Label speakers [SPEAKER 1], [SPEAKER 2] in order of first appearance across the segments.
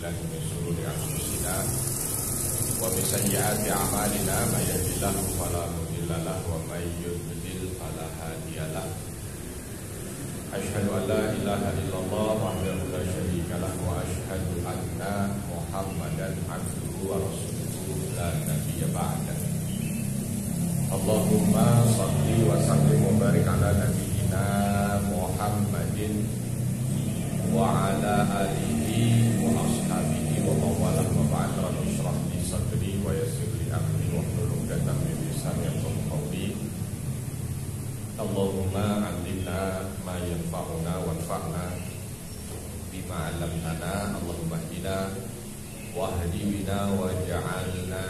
[SPEAKER 1] billahi min shururi anfusina wa min sayyiati a'malina may yahdihillahu fala mudilla lahu wa may yudlil fala hadiya lahu. Asyhadu an la ilaha illallah wahdahu la syarika lahu wa asyhadu anna Muhammadan abduhu wa rasuluhu la nabiyya ba'dahu. Allahumma shalli wa sallim wa barik ala nabiyyina Muhammadin wa ala alihi wa ashabihi wa mawalah wa ba'd. Rabbi shrah li sadri wa yassir li amri wa hlul 'uqdatam min lisani yafqahu qawli. Allahumma 'allimna ma yanfa'una wanfa'na bima 'allamtana. Allahumma hdina wa hdi bina waj'alna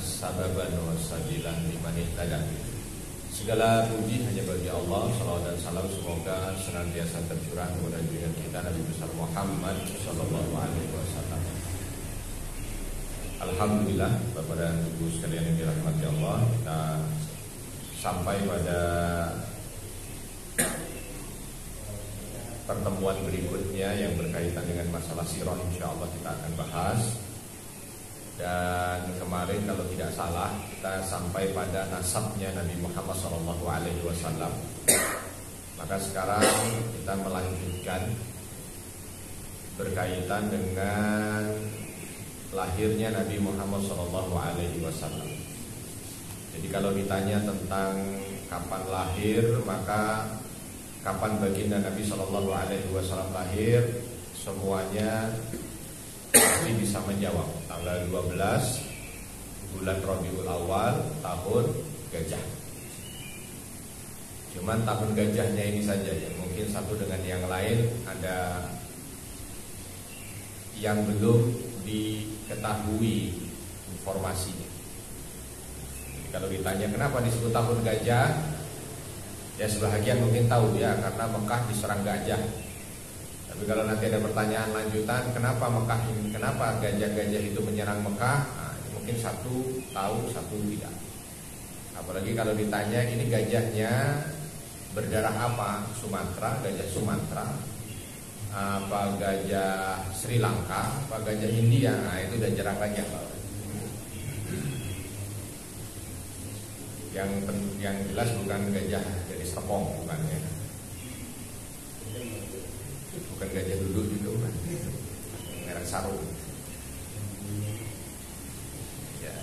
[SPEAKER 1] sababan wa sabilan liman ihtada. Segala puji hanya bagi Allah. Salawat dan salam semoga senantiasa tercurah kepada junjungan kita Nabi besar Muhammad sallallahu alaihi wasallam. Alhamdulillah, Bapak dan Ibu sekalian yang dirahmati Allah, kita sampai pada pertemuan berikutnya yang berkaitan dengan masalah sirah. Insyaallah kita akan bahas. Dan kemarin kalau tidak salah kita sampai pada nasabnya Nabi Muhammad SAW. Maka sekarang kita melanjutkan berkaitan dengan lahirnya Nabi Muhammad SAW. Jadi kalau ditanya tentang kapan lahir, maka kapan baginda Nabi SAW lahir, semuanya pasti bisa menjawab. Tanggal 12 bulan Rabiul Awal tahun gajah. Cuman tahun gajahnya ini saja ya, mungkin satu dengan yang lain ada yang belum diketahui informasinya. Jadi kalau ditanya kenapa disebut tahun gajah, ya sebahagian mungkin tahu ya, karena Mekah diserang gajah. Tapi kalau nanti ada pertanyaan lanjutan, kenapa Mekah ini, kenapa gajah-gajah itu menyerang Mekah? Nah, mungkin satu tahu, satu tidak. Apalagi kalau ditanya ini gajahnya berdarah apa? Sumatera, gajah Sumatera, apa gajah Sri Lanka, apa gajah India? Nah, itu udah jarang lagi apa. Yang jelas bukan gajah dari Serpong, bukan ya. Bukan gajah duduk juga kan, merah sarung ya.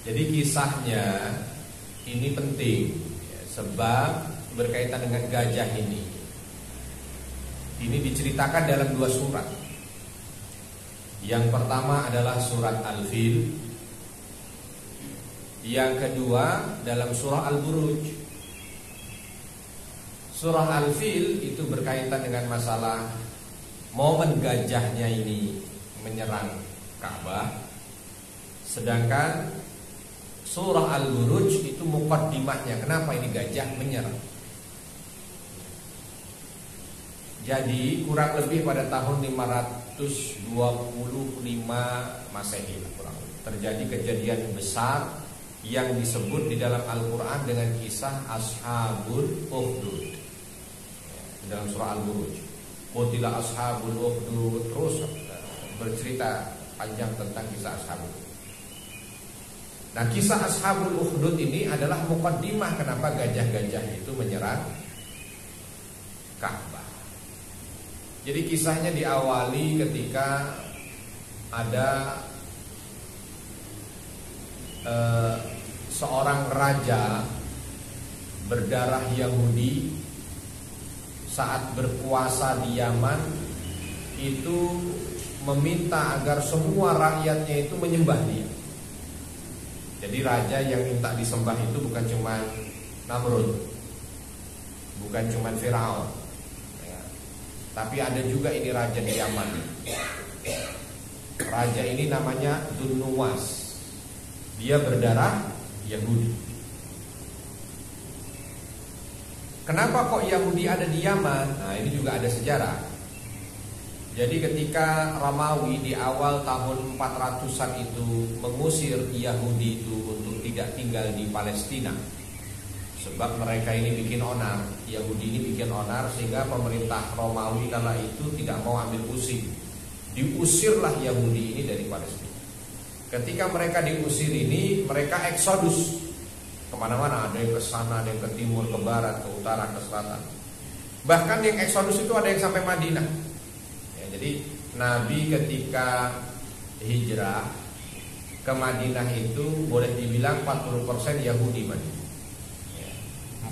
[SPEAKER 1] Jadi kisahnya ini penting ya, sebab berkaitan dengan gajah ini diceritakan dalam dua surat. Yang pertama adalah surat Al-Fil, yang kedua dalam surah Al-Buruj. Surah Al-Fil itu berkaitan dengan masalah momen gajahnya ini menyerang Ka'bah. Sedangkan surah Al-Buruj itu muqaddimahnya, kenapa ini gajah menyerang. Jadi kurang lebih pada tahun 525 Masehi kurang lebih, terjadi kejadian besar yang disebut di dalam Al-Quran dengan kisah Ashabul Ukhdud. Dalam surah Al-Buruj, qutila ashabul ukhdud, terus bercerita panjang tentang kisah ashabul. Nah, kisah ashabul ukhdud ini adalah muqaddimah kenapa gajah-gajah itu menyerang Ka'bah. Jadi kisahnya diawali ketika ada seorang raja berdarah Yahudi saat berkuasa di Yaman itu meminta agar semua rakyatnya itu menyembah dia. Jadi raja yang minta disembah itu bukan cuma Namrud, bukan cuma Firaun ya. Tapi ada juga ini raja di Yaman. Raja ini namanya Dzunnuwas. Dia berdarah Yahudi. Kenapa kok Yahudi ada di Yaman? Nah, ini juga ada sejarah. Jadi ketika Romawi di awal tahun 400-an itu mengusir Yahudi itu untuk tidak tinggal di Palestina, sebab mereka ini bikin onar, Yahudi ini bikin onar, sehingga pemerintah Romawi kala itu tidak mau ambil pusing Diusirlah Yahudi ini dari Palestina. Ketika mereka diusir ini, mereka eksodus kemana-mana. Ada yang ke sana, ada yang ke timur, ke barat, ke utara, ke selatan. Bahkan yang eksodus itu ada yang sampai Madinah. Ya, jadi Nabi ketika hijrah ke Madinah itu boleh dibilang 40% Yahudi Madinah.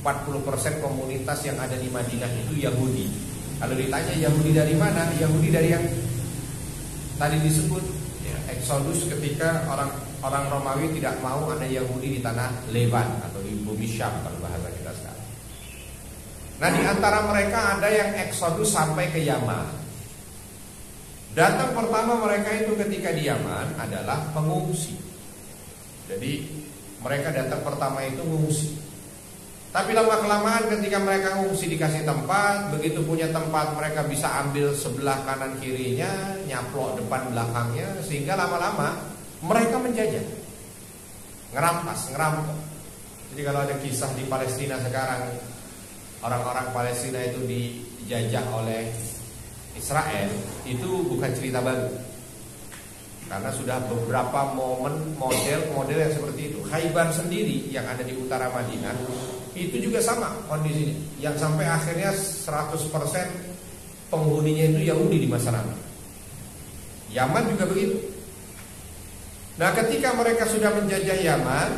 [SPEAKER 1] 40% komunitas yang ada di Madinah itu Yahudi. Kalau ditanya Yahudi dari mana? Yahudi dari yang tadi disebut ya, Exodus ketika orang Romawi tidak mau ada Yahudi di tanah Leban atau di bumi Syam kalau bahasa kita sekarang. Nah, di antara mereka ada yang Exodus sampai ke Yaman. Datang pertama mereka itu ketika di Yaman adalah pengungsi. Jadi mereka datang pertama itu mengungsi. Tapi lama-kelamaan ketika mereka ngungsi dikasih tempat, begitu punya tempat mereka bisa ambil sebelah kanan kirinya, nyaplok depan belakangnya, sehingga lama-lama mereka menjajah, ngerampas, ngerampok. Jadi kalau ada kisah di Palestina sekarang, orang-orang Palestina itu dijajah oleh Israel, itu bukan cerita baru. Karena sudah beberapa model yang seperti itu. Khaybar sendiri yang ada di utara Madinah itu juga sama kondisinya. Yang sampai akhirnya 100% penghuninya itu Yahudi di masa Nabi. Yaman juga begitu. Nah, ketika mereka sudah menjajah Yaman,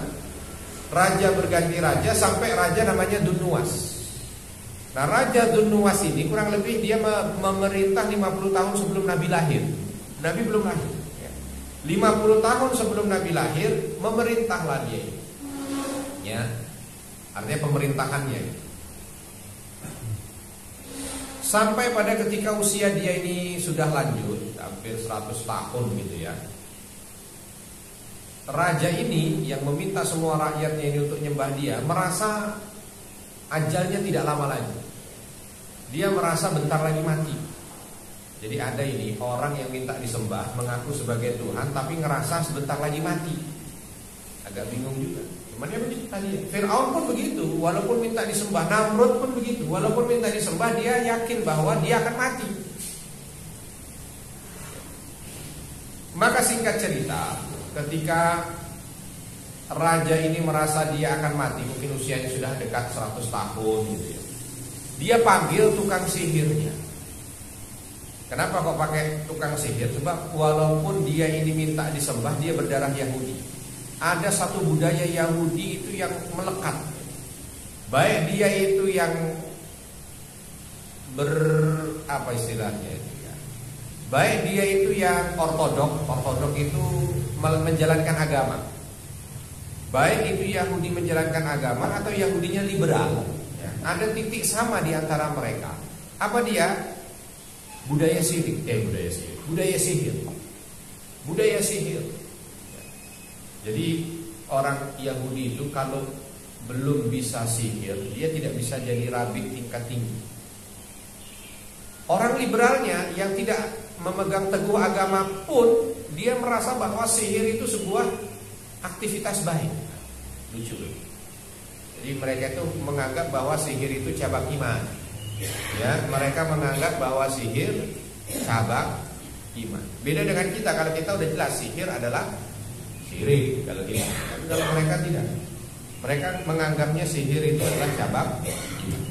[SPEAKER 1] raja berganti raja sampai raja namanya Dunnuwas. Nah, Raja Dunnuwas ini kurang lebih dia memerintah 50 tahun sebelum Nabi lahir. Nabi belum lahir. 50 tahun sebelum Nabi lahir memerintahlah dia. Ya. Artinya pemerintahannya. Sampai pada ketika usia dia ini sudah lanjut, hampir 100 tahun gitu ya. Raja ini yang meminta semua rakyatnya ini untuk nyembah dia, merasa ajalnya tidak lama lagi. Dia merasa bentar lagi mati. Jadi ada ini orang yang minta disembah, mengaku sebagai Tuhan, tapi ngerasa sebentar lagi mati. Agak bingung juga. Cuman dia begitu tadi. Fir'aun pun begitu, walaupun minta disembah. Namrud pun begitu, walaupun minta disembah, dia yakin bahwa dia akan mati. Maka singkat cerita, ketika raja ini merasa dia akan mati, mungkin usianya sudah dekat 100 tahun gitu ya, dia panggil tukang sihirnya. Kenapa kok pakai tukang sihir? Sebab walaupun dia ini minta disembah, dia berdarah Yahudi. Ada satu budaya Yahudi itu yang melekat. Baik dia itu yang apa istilahnya itu ya. Baik dia itu yang ortodok itu menjalankan agama. Baik itu Yahudi menjalankan agama atau Yahudinya liberal ya. Ada titik sama di antara mereka. Apa dia? Budaya sihir. Jadi orang Yahudi itu kalau belum bisa sihir, dia tidak bisa jadi rabi tingkat tinggi. Orang liberalnya yang tidak memegang teguh agama pun, dia merasa bahwa sihir itu sebuah aktivitas baik. Lucu. Jadi mereka itu menganggap bahwa sihir itu cabang iman. Ya, mereka menganggap bahwa sihir cabang iman. Beda dengan kita, kalau kita udah jelas sihir adalah syirik kalau kita. Tapi kalau mereka tidak. Mereka menganggapnya sihir itu adalah cabang iman.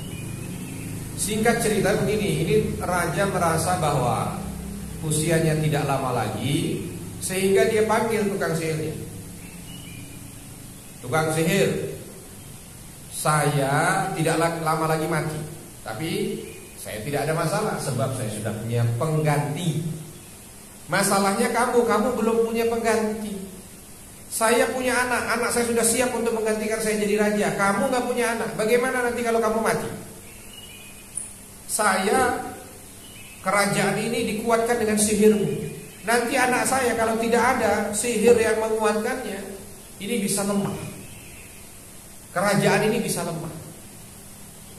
[SPEAKER 1] Singkat cerita begini, ini raja merasa bahwa usianya tidak lama lagi, sehingga dia panggil tukang sihirnya. Tukang sihir, saya tidak lama lagi mati, tapi saya tidak ada masalah sebab saya sudah punya pengganti. Masalahnya kamu belum punya pengganti. Saya punya anak saya sudah siap untuk menggantikan saya jadi raja. Kamu nggak punya anak. Bagaimana nanti kalau kamu mati? Saya, kerajaan ini dikuatkan dengan sihirmu. Nanti anak saya kalau tidak ada sihir yang menguatkannya, ini bisa lemah. Kerajaan ini bisa lemah.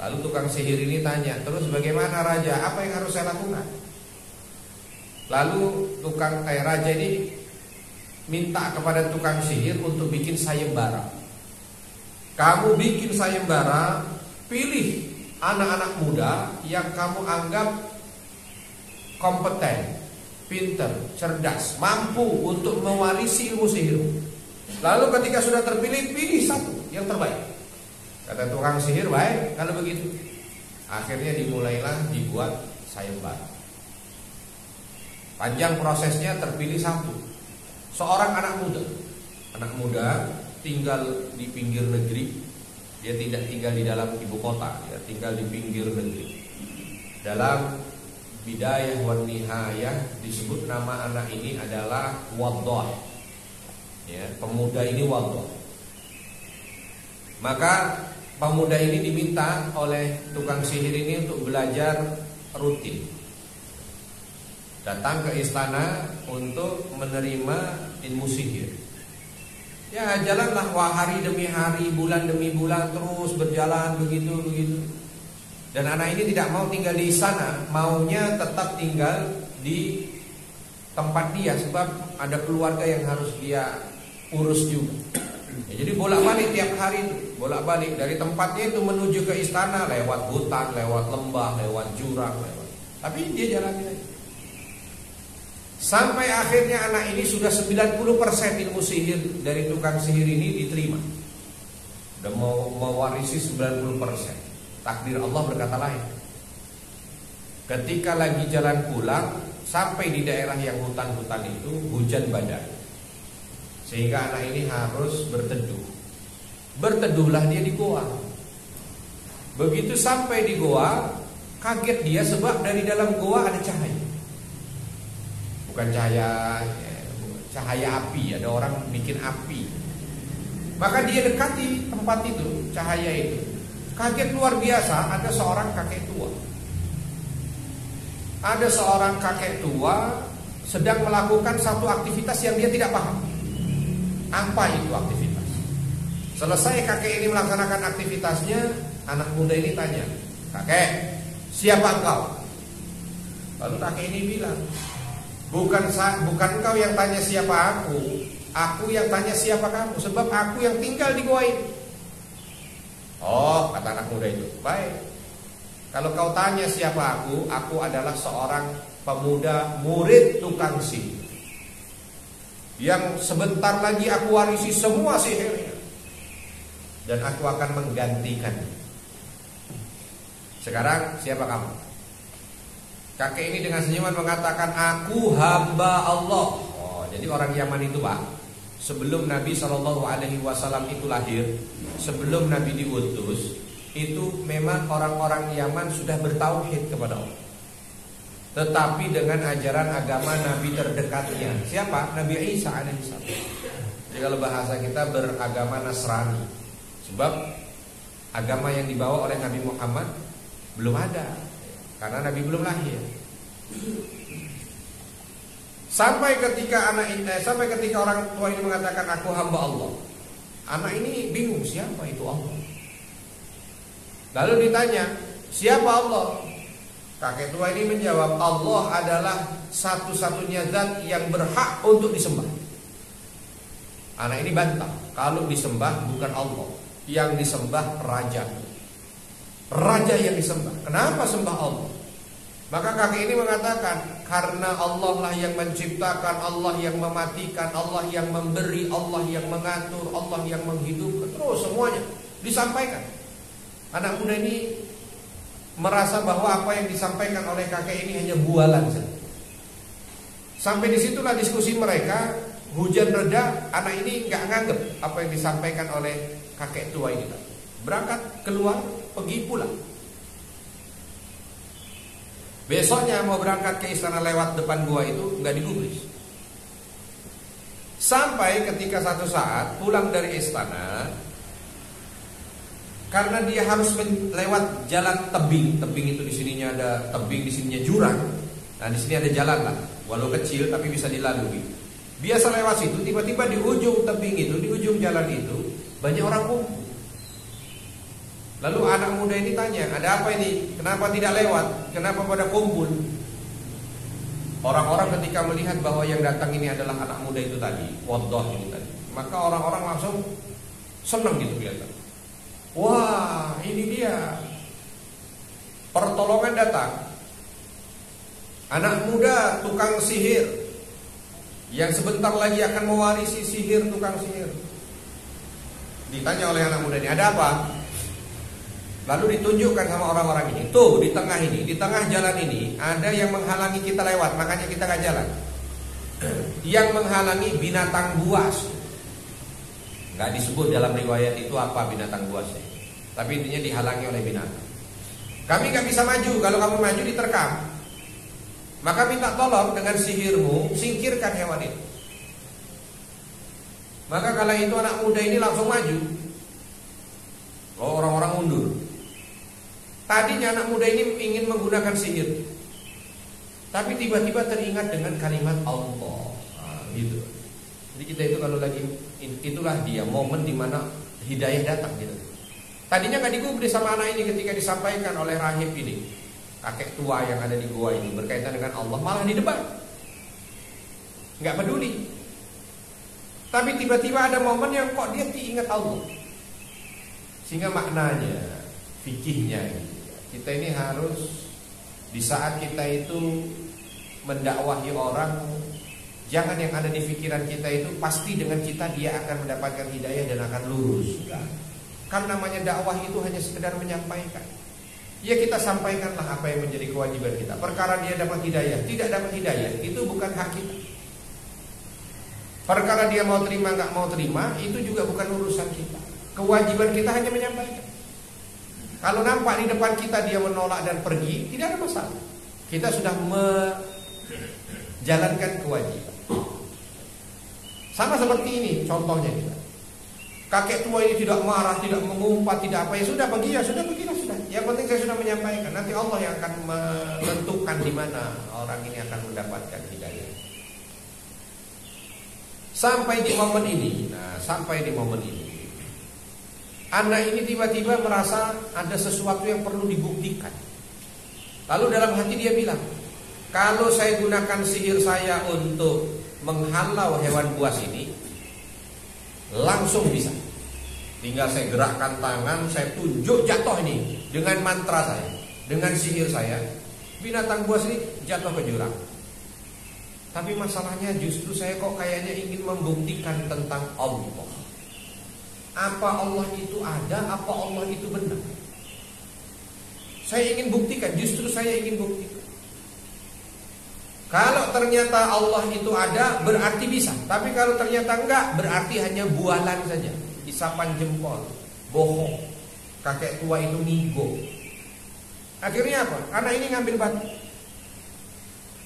[SPEAKER 1] Lalu tukang sihir ini tanya, terus bagaimana raja? Apa yang harus saya lakukan? Lalu raja ini minta kepada tukang sihir untuk bikin sayembara. Kamu bikin sayembara, pilih anak-anak muda yang kamu anggap kompeten. pinter, cerdas, mampu untuk mewarisi ilmu sihir. Lalu ketika sudah terpilih, pilih satu yang terbaik. Kata tukang sihir, baik kalau begitu. Akhirnya dimulailah dibuat sayembara. Panjang prosesnya, terpilih satu. Seorang anak muda tinggal di pinggir negeri. Dia tidak tinggal di dalam ibu kota, dia tinggal di pinggir negeri. Dalam Bidayah wan Nihayah disebut nama anak ini adalah Waddah. Ya, pemuda ini Waddah. Maka pemuda ini diminta oleh tukang sihir ini untuk belajar rutin. Datang ke istana untuk menerima ilmu sihir. Ya, jalanlah hari demi hari, bulan demi bulan, terus berjalan begitu. Dan anak ini tidak mau tinggal di istana, maunya tetap tinggal di tempat dia, sebab ada keluarga yang harus dia urus juga. Ya, jadi bolak-balik tiap hari itu, bolak-balik dari tempatnya itu menuju ke istana, lewat hutan, lewat lembah, lewat jurang, tapi dia jalani aja. Sampai akhirnya anak ini sudah 90% ilmu sihir dari tukang sihir ini diterima. Udah mau mewarisi 90%. Takdir Allah berkata lain. Ketika lagi jalan pulang, sampai di daerah yang hutan-hutan itu hujan badai. Sehingga anak ini harus berteduh. Berteduhlah dia di goa. Begitu sampai di goa, kaget dia sebab dari dalam goa ada cahaya. Bukan cahaya api, ada orang bikin api. Maka dia dekati tempat itu, cahaya itu. Kaget luar biasa, ada seorang kakek tua. Ada seorang kakek tua sedang melakukan satu aktivitas yang dia tidak paham. Apa itu aktivitas? Selesai kakek ini melaksanakan aktivitasnya, anak muda ini tanya, "Kakek, siapa engkau?" Lalu kakek ini bilang, Bukan engkau yang tanya siapa aku yang tanya siapa kamu, sebab aku yang tinggal di goa ini. Oh, kata anak muda itu, baik. Kalau kau tanya siapa aku adalah seorang pemuda murid tukang sihir, yang sebentar lagi aku warisi semua sihirnya, dan aku akan menggantikan. Sekarang siapa kamu? Kakek ini dengan senyuman mengatakan, aku hamba Allah. Oh, jadi orang Yaman itu, Pak, sebelum Nabi SAW itu lahir, sebelum Nabi diutus, itu memang orang-orang Yaman sudah bertauhid kepada Allah. Tetapi dengan ajaran agama Nabi terdekatnya, siapa? Nabi Isa AS. Jadi kalau bahasa kita beragama Nasrani, sebab agama yang dibawa oleh Nabi Muhammad belum ada, karena Nabi belum lahir. Sampai ketika orang tua ini mengatakan aku hamba Allah, anak ini bingung siapa itu Allah. Lalu ditanya, siapa Allah? Kakek tua ini menjawab, Allah adalah satu-satunya zat yang berhak untuk disembah. Anak ini bantah, kalau disembah bukan Allah, yang disembah raja. Raja yang disembah. Kenapa sembah Allah? Maka kakek ini mengatakan, karena Allah lah yang menciptakan, Allah yang mematikan, Allah yang memberi, Allah yang mengatur, Allah yang menghidupkan. Terus semuanya disampaikan. Anak muda ini merasa bahwa apa yang disampaikan oleh kakek ini hanya bualan saja. Sampai disitulah diskusi mereka. Hujan reda, anak ini nggak nganggep apa yang disampaikan oleh kakek tua ini. Berangkat keluar, pergi pulang. Besoknya mau berangkat ke istana lewat depan gua itu nggak digubris. Sampai ketika satu saat pulang dari istana, karena dia harus lewat jalan tebing. Tebing itu di sininya ada tebing, di sininya jurang. Nah, di sini ada jalan lah, walau kecil tapi bisa dilalui. Biasa lewat situ, tiba-tiba di ujung tebing itu, di ujung jalan itu banyak orang kumpul. Lalu anak muda ini tanya, ada apa ini? Kenapa tidak lewat? Kenapa pada kumpul? Orang-orang ketika melihat bahwa yang datang ini adalah anak muda itu tadi, Waddah ini tadi, maka orang-orang langsung senang gitu kelihatan. Wah, ini dia, pertolongan datang. Anak muda tukang sihir yang sebentar lagi akan mewarisi sihir tukang sihir. Ditanya oleh anak muda ini, ada apa? Lalu ditunjukkan sama orang-orang ini. Tuh di tengah jalan ini ada yang menghalangi kita lewat, makanya kita gak jalan. Yang menghalangi binatang buas. Gak disebut dalam riwayat itu apa binatang buasnya, tapi intinya dihalangi oleh binatang. Kami gak bisa maju, kalau kamu maju diterkam. Maka minta tolong dengan sihirmu, singkirkan hewan itu. Maka kala itu anak muda ini langsung maju. Orang-orang mundur. Tadinya anak muda ini ingin menggunakan sihir, tapi tiba-tiba teringat dengan kalimat Allah. Gitu. Jadi kita itu kalau lagi, itulah dia momen dimana hidayah datang gitu. Tadinya gak digubris sama anak ini ketika disampaikan oleh rahib ini, kakek tua yang ada di gua ini berkaitan dengan Allah, malah di depan, gak peduli. Tapi tiba-tiba ada momen yang kok dia ingat Allah. Sehingga maknanya, fikihnya kita ini harus di saat kita itu mendakwahi orang, jangan yang ada di pikiran kita itu pasti dengan kita dia akan mendapatkan hidayah dan akan lurus. Kan namanya dakwah itu hanya sekedar menyampaikan. Ya kita sampaikanlah apa yang menjadi kewajiban kita. Perkara dia dapat hidayah, tidak dapat hidayah, itu bukan hak kita. Perkara dia mau terima nggak mau terima, itu juga bukan urusan kita. Kewajiban kita hanya menyampaikan. Kalau nampak di depan kita dia menolak dan pergi, tidak ada masalah. Kita sudah menjalankan kewajiban. Sama seperti ini contohnya kita. Kakek tua ini tidak marah, tidak mengumpat, tidak apa, ya sudah pergi, ya sudah pergilah sudah. Yang penting saya sudah menyampaikan. Nanti Allah yang akan menentukan di mana orang ini akan mendapatkan hidayah. Sampai di momen ini, anak ini tiba-tiba merasa ada sesuatu yang perlu dibuktikan. Lalu dalam hati dia bilang, kalau saya gunakan sihir saya untuk menghalau hewan buas ini, langsung bisa. Tinggal saya gerakkan tangan, saya tunjuk jatuh ini dengan mantra saya, dengan sihir saya, binatang buas ini jatuh ke jurang. Tapi masalahnya justru saya kok kayaknya ingin membuktikan tentang Allah. Apa Allah itu ada, apa Allah itu benar. Saya ingin buktikan, justru saya ingin buktikan. Kalau ternyata Allah itu ada, berarti bisa. Tapi kalau ternyata enggak, berarti hanya bualan saja, isapan jempol, bohong. Kakek tua itu ngigo. Akhirnya apa? Anak ini ngambil batu.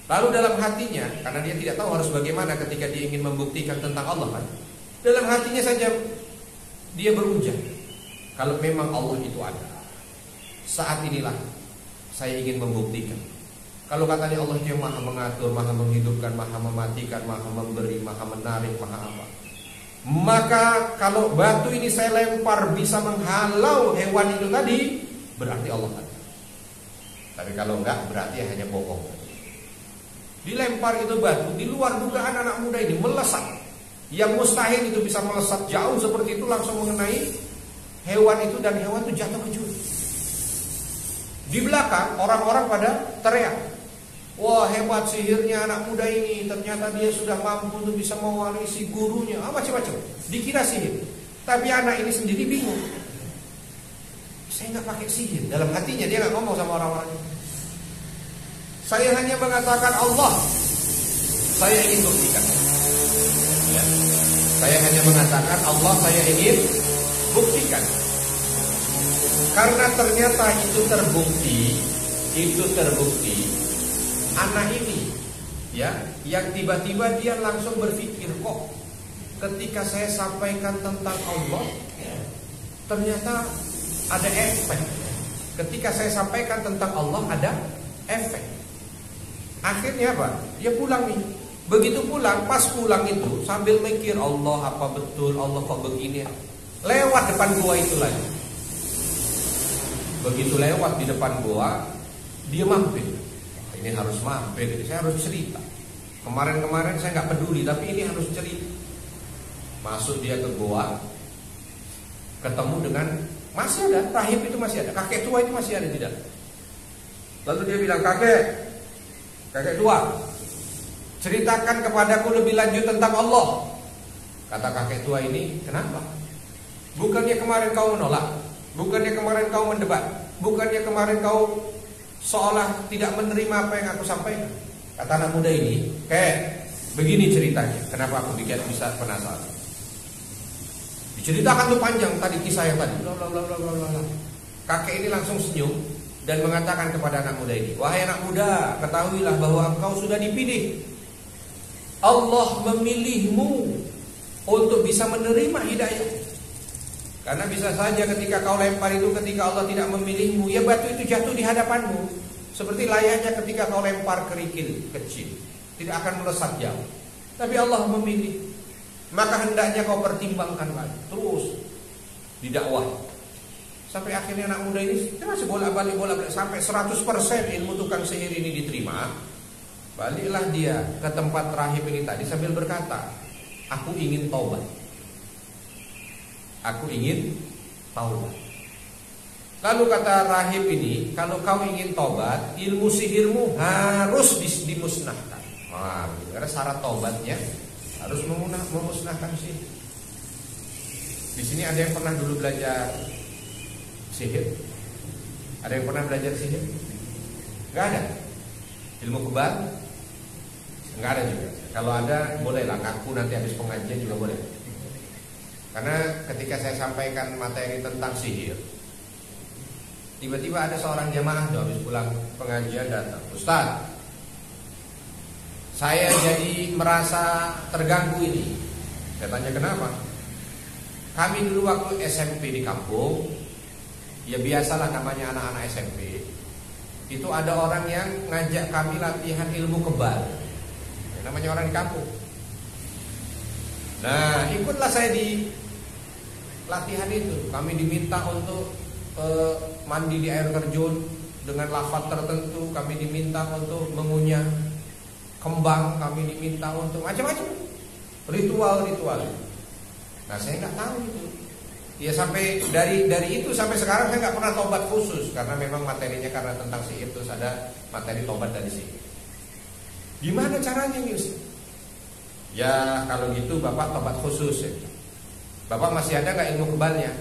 [SPEAKER 1] Lalu dalam hatinya, karena dia tidak tahu harus bagaimana ketika dia ingin membuktikan tentang Allah kan, dalam hatinya saja dia berujar, kalau memang Allah itu ada, saat inilah saya ingin membuktikan. Kalau katanya Allah itu yang maha mengatur, maha menghidupkan, maha mematikan, maha memberi, maha menarik, maha apa, maka kalau batu ini saya lempar bisa menghalau hewan itu tadi, berarti Allah ada. Tapi kalau enggak, berarti hanya bohong. Dilempar itu batu, di luar dugaan anak muda ini melesat. Yang mustahil itu bisa melesat jauh seperti itu, langsung mengenai hewan itu, dan hewan itu jatuh ke jurang. Di belakang orang-orang pada teriak, wah hebat sihirnya anak muda ini, ternyata dia sudah mampu untuk bisa mewarisi gurunya, macam-macam. Dikira sihir. Tapi anak ini sendiri bingung. Saya nggak pakai sihir. Dalam hatinya dia nggak ngomong sama orang-orang itu. Saya hanya mengatakan Allah. Saya ingin buktikan. Ya. Saya hanya mengatakan Allah, saya ingin buktikan. Karena ternyata itu terbukti, anak ini, ya, yang tiba-tiba dia langsung berpikir, kok ketika saya sampaikan tentang Allah, ternyata ada efek. Ketika saya sampaikan tentang Allah ada efek. Akhirnya apa? Dia pulang nih. Begitu pulang, pas pulang itu sambil mikir, Allah apa betul, Allah kok begini. Lewat depan gua itu lagi. Begitu lewat di depan gua, dia mampir. Ini harus mampir, saya harus cerita. Kemarin-kemarin saya nggak peduli, tapi ini harus cerita. Masuk dia ke gua, ketemu dengan, masih ada, rahib itu masih ada, kakek tua itu masih ada tidak. Lalu dia bilang, kakek Kakek tua, ceritakan kepadaku lebih lanjut tentang Allah. Kata kakek tua ini, kenapa? Bukannya kemarin kau menolak, bukannya kemarin kau mendebat, bukannya kemarin kau seolah tidak menerima apa yang aku sampaikan. Kata anak muda ini, kayak begini ceritanya. Kenapa aku bisa penasaran? Diceritakan tuh panjang tadi kisah yang tadi. Kakek ini langsung senyum dan mengatakan kepada anak muda ini, wahai anak muda, ketahuilah bahwa engkau sudah dipilih. Allah memilihmu untuk bisa menerima hidayah. Karena bisa saja ketika kau lempar itu, ketika Allah tidak memilihmu, ya batu itu jatuh di hadapanmu. Seperti layaknya ketika kau lempar kerikil kecil, tidak akan melesat jauh. Tapi Allah memilih, maka hendaknya kau pertimbangkan lagi. Terus didakwah sampai akhirnya anak muda ini masih bolak-balik sampai 100% ilmu tukang sihir ini diterima. Baliklah dia ke tempat rahib ini tadi sambil berkata, aku ingin taubat. Aku ingin taubat. Lalu kata rahib ini, kalau kau ingin taubat, ilmu sihirmu harus dimusnahkan. Wah, karena syarat taubatnya harus memusnahkan sihir. Di sini ada yang pernah dulu belajar sihir? Ada yang pernah belajar sihir? Gak ada. Ilmu kebal? Gak ada juga. Kalau ada, bolehlah ngaku nanti habis pengajian juga boleh. Karena ketika saya sampaikan materi tentang sihir, tiba-tiba ada seorang jamaah tuh habis pulang pengajian datang, Ustaz, saya jadi merasa terganggu ini. Saya tanya kenapa? Kami dulu waktu SMP di kampung, ya biasalah namanya anak-anak SMP, itu ada orang yang ngajak kami latihan ilmu kebal. Namanya orang di kampung. Nah, ikutlah saya di latihan itu. Kami diminta untuk mandi di air terjun dengan lafaz tertentu. Kami diminta untuk mengunyah kembang. Kami diminta untuk macam-macam ritual-ritual. Nah, saya nggak tahu itu. Ya sampai dari itu sampai sekarang saya nggak pernah tobat khusus karena memang materinya karena tentang sihir, terus ada materi tobat dari sihir. Gimana caranya nih Ustaz? Ya kalau gitu Bapak tobat khusus ya. Bapak masih ada gak ilmu kebalnya?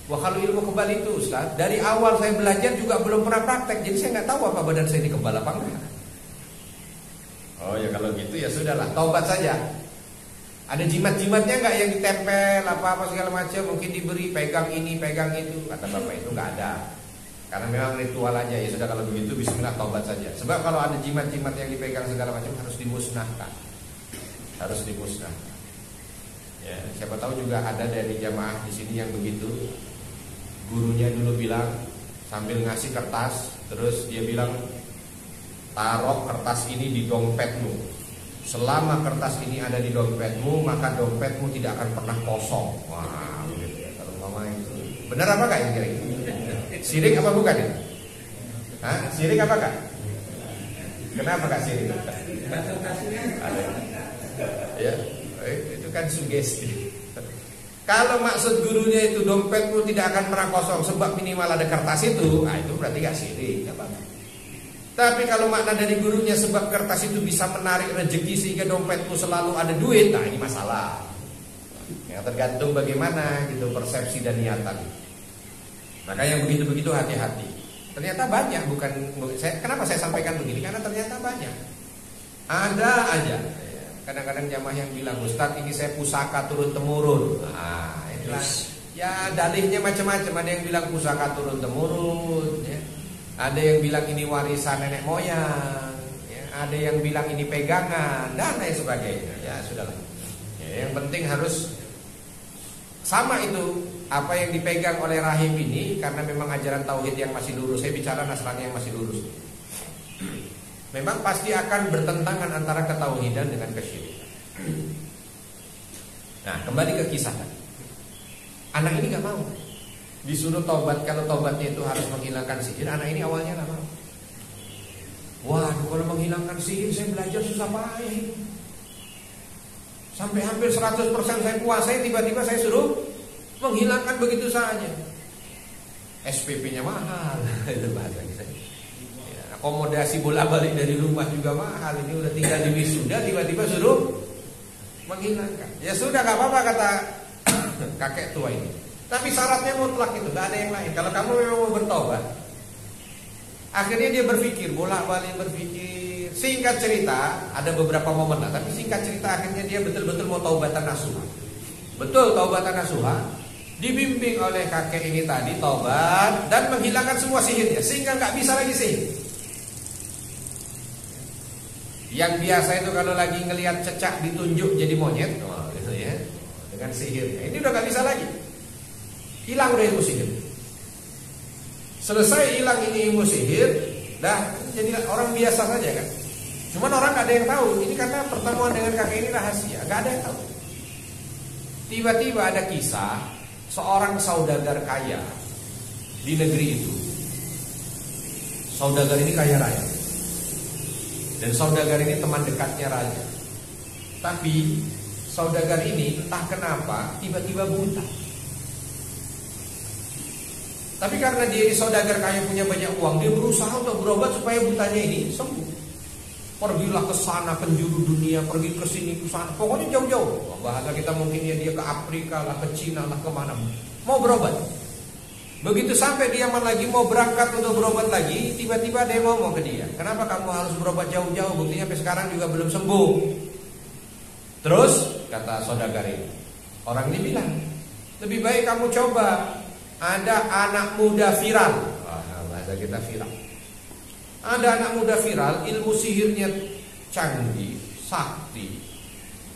[SPEAKER 1] Wah kalau ilmu kebal itu Ustaz, dari awal saya belajar juga belum pernah praktek, jadi saya gak tahu apa badan saya ini kebal apa enggak. Oh ya kalau gitu ya sudahlah, tobat saja. Ada jimat-jimatnya gak yang ditempel apa-apa segala macam, mungkin diberi pegang ini pegang itu. Kata Bapak itu gak ada. Karena memang ritual aja, ya sudah kalau begitu bismillah taubat saja. Sebab kalau ada jimat-jimat yang dipegang segala macam harus dimusnahkan. Harus dimusnahkan. Ya, siapa tahu juga ada dari jamaah di sini yang begitu. Gurunya dulu bilang sambil ngasih kertas, terus dia bilang taruh kertas ini di dompetmu. Selama kertas ini ada di dompetmu, maka dompetmu tidak akan pernah kosong. Wah, begitu ya. Kalau mama itu benar apa enggak ini kira-kira? Sirik apa bukan ini? Hah? Sirik apa kak? Kenapa kak sirik? Ya, itu kan sugesti. Kalau maksud gurunya itu dompetmu tidak akan pernah kosong sebab minimal ada kertas itu, nah itu berarti gak sirik. Tapi kalau makna dari gurunya sebab kertas itu bisa menarik rezeki sehingga dompetmu selalu ada duit, nah ini masalah. Yang tergantung bagaimana gitu persepsi dan niatan. Maka yang begitu-begitu hati-hati. Ternyata banyak, kenapa saya sampaikan begini? Karena ternyata banyak. Ada aja. Kadang-kadang jamaah yang bilang, Ustaz ini saya pusaka turun temurun. Nah, itulah. Ya dalihnya macam-macam. Ada yang bilang pusaka turun temurun. Ya. Ada yang bilang ini warisan nenek moyang. Ya. Ada yang bilang ini pegangan dan lain sebagainya. Ya sudahlah. Ya, yang penting harus sama itu. Apa yang dipegang oleh rahib ini, karena memang ajaran tauhid yang masih lurus. Saya bicara Nasrani yang masih lurus. Memang pasti akan bertentangan antara ketauhidan dengan kesyirikan. Nah, kembali ke kisah tadi. Anak ini gak mau. Disuruh taubat, kalau taubatnya itu harus menghilangkan sihir. Anak ini awalnya gak mau. Waduh, kalau menghilangkan sihir saya belajar susah payah. Sampai hampir 100% saya kuasai, tiba-tiba saya suruh menghilangkan begitu saja. SPP-nya mahal. Itu bahasa kita. Ya, akomodasi bolak-balik dari rumah juga mahal. Ini udah tinggal di wisuda, tiba-tiba suruh menghilangkan. Ya sudah, gak apa-apa kata kakek tua ini. Tapi syaratnya mutlak itu, gak ada yang lain. Kalau kamu memang mau bertobat. Akhirnya dia berpikir, bolak-balik berpikir. Singkat cerita, ada beberapa momen lah. Tapi singkat cerita akhirnya dia betul-betul mau taubatan nasuha. Betul, taubatan nasuha. Dibimbing oleh kakek ini tadi taubat dan menghilangkan semua sihirnya, sehingga nggak bisa lagi sihir. Yang biasa itu kalau lagi ngelihat cecak ditunjuk jadi monyet, gitu ya, dengan sihirnya. Ini udah nggak bisa lagi. Hilang udah ilmu sihir. Selesai hilang ini ilmu sihir, dah jadi orang biasa saja kan. Cuman orang nggak ada yang tahu. Ini karena pertemuan dengan kakek ini rahasia, nggak ada yang tahu. Tiba-tiba ada kisah seorang saudagar kaya di negeri itu. Saudagar ini kaya raya, dan saudagar ini teman dekatnya raja. Tapi saudagar ini entah kenapa tiba-tiba buta. Tapi karena dia ini saudagar kaya punya banyak uang, dia berusaha untuk berobat supaya butanya ini sembuh. Pergilah ke sana penjuru dunia, pergi ke sini ke sana, pokoknya jauh-jauh. Bahasa kita mungkin ya dia ke Afrika lah, ke Cina lah, kemana mau berobat. Begitu sampai dia lagi mau berangkat untuk berobat lagi, tiba-tiba dia ngomong ke dia, kenapa kamu harus berobat jauh-jauh? Buktinya sampai sekarang juga belum sembuh. Terus kata saudagar ini, orang ini bilang, lebih baik kamu coba, ada anak muda viral. Bahasa kita viral. Ada anak muda viral, ilmu sihirnya canggih, sakti.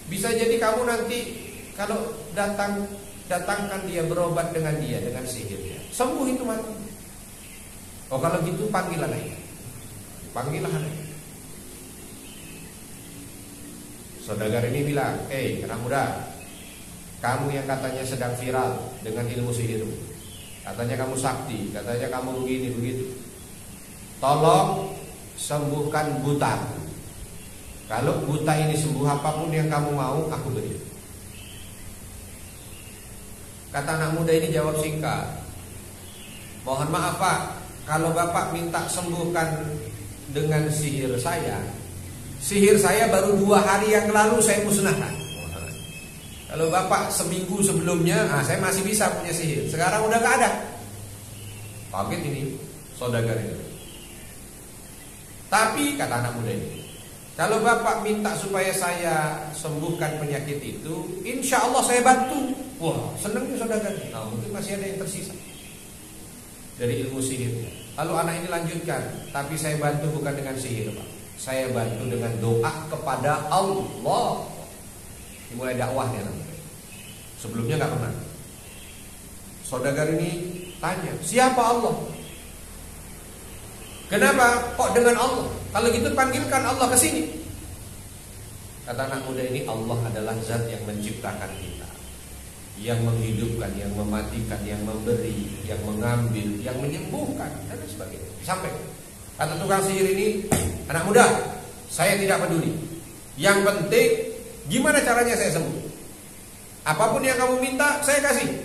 [SPEAKER 1] Bisa jadi kamu nanti kalau datangkan dia berobat dengan dia, dengan sihirnya, sembuh itu mati. Oh kalau gitu panggillah anaknya. Panggillah anaknya. Saudagar ini bilang, anak muda, kamu yang katanya sedang viral dengan ilmu sihir, katanya kamu sakti, katanya kamu begini begitu. Tolong sembuhkan buta. Kalau buta ini sembuh, apapun yang kamu mau aku beri. Kata anak muda ini jawab singkat, mohon maaf Pak, kalau Bapak minta sembuhkan dengan sihir saya baru 2 hari yang lalu saya musnahkan. Kalau Bapak seminggu sebelumnya, saya masih bisa punya sihir. Sekarang udah gak ada. Kaget ini saudagar itu. Tapi kata anak muda ini, kalau Bapak minta supaya saya sembuhkan penyakit itu, insya Allah saya bantu. Wah, senangnya saudagar. Nah, mungkin masih ada yang tersisa dari ilmu sihirnya. Lalu anak ini lanjutkan, tapi saya bantu bukan dengan sihir Pak, saya bantu dengan doa kepada Allah. Dimulai dakwahnya namanya. Sebelumnya gak pernah. Saudagar ini tanya, siapa Allah? Kenapa kok dengan Allah? Kalau gitu panggilkan Allah ke sini. Kata anak muda ini, Allah adalah zat yang menciptakan kita, yang menghidupkan, yang mematikan, yang memberi, yang mengambil, yang menyembuhkan, dan sebagainya. Sampai kata tukang sihir ini, anak muda, saya tidak peduli. Yang penting gimana caranya saya sembuh. Apapun yang kamu minta saya kasih.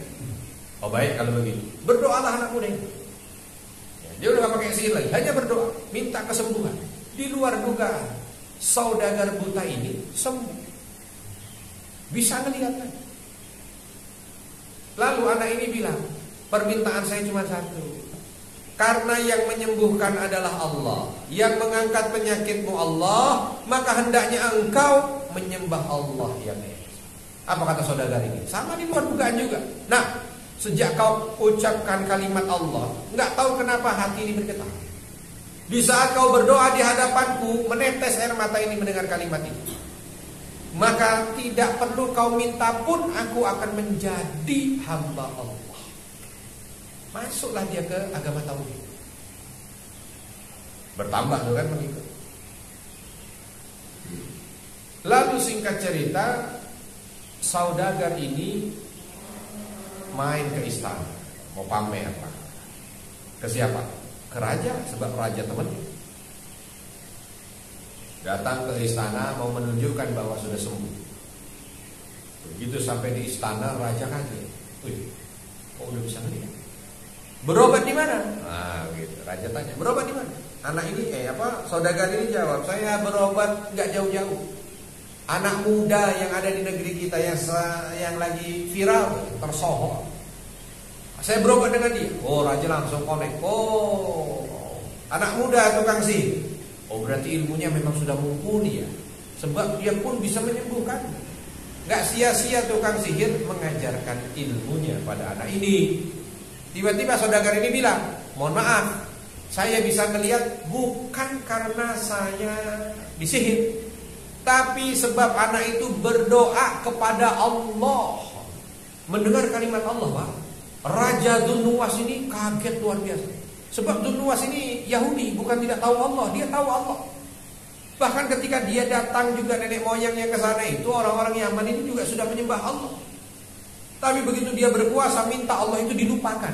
[SPEAKER 1] Oh baik kalau begitu. Berdoalah anak muda ini. Dia udah gak pakai sihir lagi, hanya berdoa, minta kesembuhan. Di luar dugaan, saudagar buta ini sembuh, bisa ngelihat lagi. Lalu anak ini bilang, permintaan saya cuma satu, karena yang menyembuhkan adalah Allah, yang mengangkat penyakitmu Allah, maka hendaknya engkau menyembah Allah yang esa. Apa kata saudagar ini? Sama di luar dugaan juga. Nah, sejak kau ucapkan kalimat Allah, nggak tahu kenapa hati ini bergetar. Di saat kau berdoa di hadapanku, menetes air mata ini mendengar kalimat itu. Maka tidak perlu kau minta pun, aku akan menjadi hamba Allah. Masuklah dia ke agama tauhid. Bertambah tuh kan pengikut. Lalu singkat cerita, saudagar ini main ke istana, mau pamer apa? Ke siapa? Ke raja, sebab raja temannya. Datang ke istana mau menunjukkan bahwa sudah sembuh. Begitu sampai di istana, raja kaget. Wih, kok udah bisa ngeliat? Berobat di mana? Nah, gitu. Raja tanya, berobat di mana? anak ini saudagar ini jawab, saya berobat nggak jauh-jauh. Anak muda yang ada di negeri kita yang lagi viral, tersohor, saya berobat dengan dia. Oh, raja langsung connect. Oh, anak muda tukang sihir. Oh, berarti ilmunya memang sudah mumpuni ya. Sebab dia pun bisa menyembuhkan. Gak sia-sia tukang sihir mengajarkan ilmunya pada anak ini. Tiba-tiba saudagar ini bilang, mohon maaf, saya bisa melihat bukan karena saya disihir, tapi sebab anak itu berdoa kepada Allah. Mendengar kalimat Allah, Pak, Raja Dzunnuwas ini kaget luar biasa. Sebab Dzunnuwas ini Yahudi, bukan tidak tahu Allah, dia tahu Allah. Bahkan ketika dia datang juga nenek moyangnya ke sana itu, orang-orang Yaman ini juga sudah menyembah Allah. Tapi begitu dia berkuasa, minta Allah itu dilupakan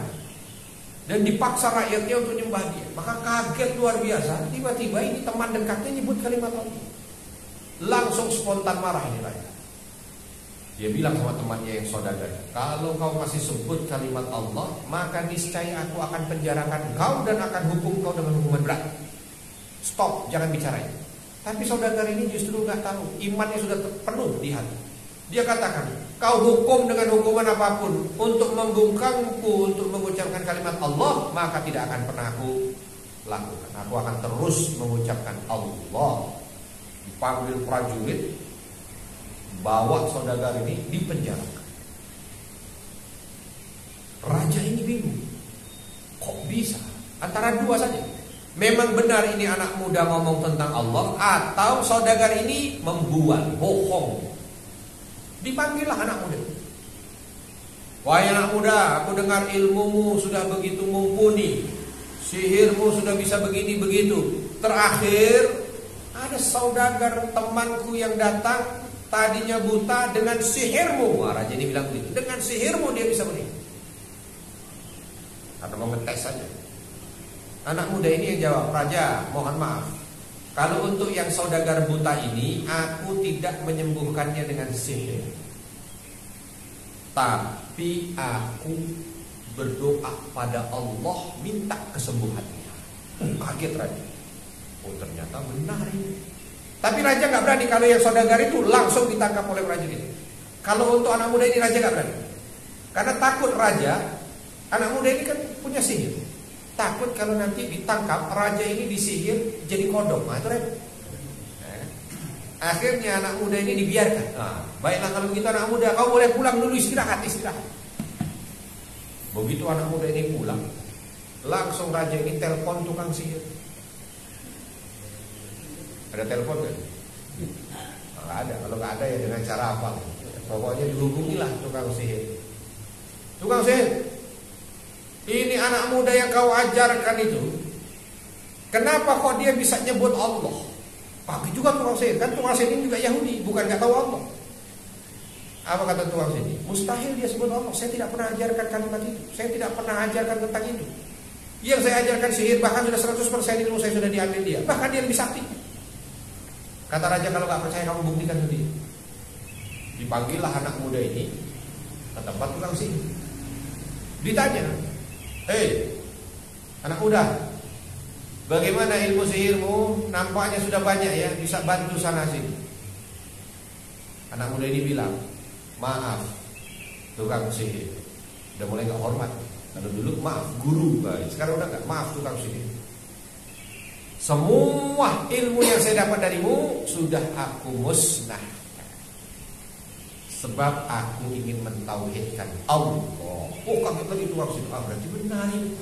[SPEAKER 1] dan dipaksa rakyatnya untuk menyembah dia. Maka kaget luar biasa, tiba-tiba ini teman dekatnya nyebut kalimat Allah. Langsung spontan marah ini rakyat. Dia bilang sama temannya yang saudagar, kalau kau masih sebut kalimat Allah, maka niscaya aku akan penjarakan kau dan akan hukum kau dengan hukuman berat. Stop, jangan bicara. Tapi saudagar ini justru nggak tahu, imannya sudah penuh di hati. Dia katakan, kau hukum dengan hukuman apapun untuk membungkamku untuk mengucapkan kalimat Allah, maka tidak akan pernah aku lakukan. Aku akan terus mengucapkan Allah. Dipanggil prajurit, bawa saudagar ini dipenjarakan. Raja ini bingung, kok bisa? Antara dua saja. Memang benar ini anak muda ngomong tentang Allah, atau saudagar ini membual, bohong. Dipanggillah anak muda. Wahai anak muda, aku dengar ilmumu sudah begitu mumpuni, sihirmu sudah bisa begini begitu. Terakhir ada saudagar temanku yang datang, tadinya buta, dengan sihirmu. Wah, raja ini bilang begitu, dengan sihirmu dia bisa melihat. Karena mau ngetes saja. Anak muda ini yang jawab, raja mohon maaf, kalau untuk yang saudagar buta ini, aku tidak menyembuhkannya dengan sihir, tapi aku berdoa pada Allah minta kesembuhannya. Kaget raja. Oh, ternyata benar ini. Tapi raja nggak berani. Kalau yang saudagar itu langsung ditangkap oleh prajurit. Kalau untuk anak muda ini raja nggak berani, karena takut raja. Anak muda ini kan punya sihir, takut kalau nanti ditangkap raja ini disihir jadi kodok. Nah, itu repot. Akhirnya anak muda ini dibiarkan. Nah, baiklah kalau begitu anak muda, kau boleh pulang dulu, istirahat. Begitu anak muda ini pulang, langsung raja ini telepon tukang sihir. Ada telepon kan? Nggak ada. Kalau nggak ada ya dengan cara apa? Pokoknya dihubungilah tukang sihir. Tukang sihir, ini anak muda yang kau ajarkan itu, kenapa kok dia bisa nyebut Allah? Pagi juga tukang sihir, kan tukang sihir ini juga Yahudi, bukan nggak tahu Allah. Apa kata tukang sihir? Mustahil dia sebut Allah. Saya tidak pernah ajarkan kalimat itu. Saya tidak pernah ajarkan tentang itu. Yang saya ajarkan sihir, bahkan sudah 100% ilmu saya sudah diambil dia. Bahkan dia lebih sakti. Kata raja, kalau nggak percaya kamu buktikan sendiri. Dipanggillah anak muda ini ke tempat tukang sihir. Ditanya, hei anak muda, bagaimana ilmu sihirmu? Nampaknya sudah banyak ya, bisa bantu sana sini. Anak muda ini bilang, maaf tukang sihir. Udah mulai gak hormat. Kalau dulu maaf guru, sekarang udah gak, maaf tukang sihir. Semua ilmu yang saya dapat darimu sudah aku musnahkan, sebab aku ingin mentauhidkan Allah. Oh, kaget lagi tukang sihir. Berarti benar ini.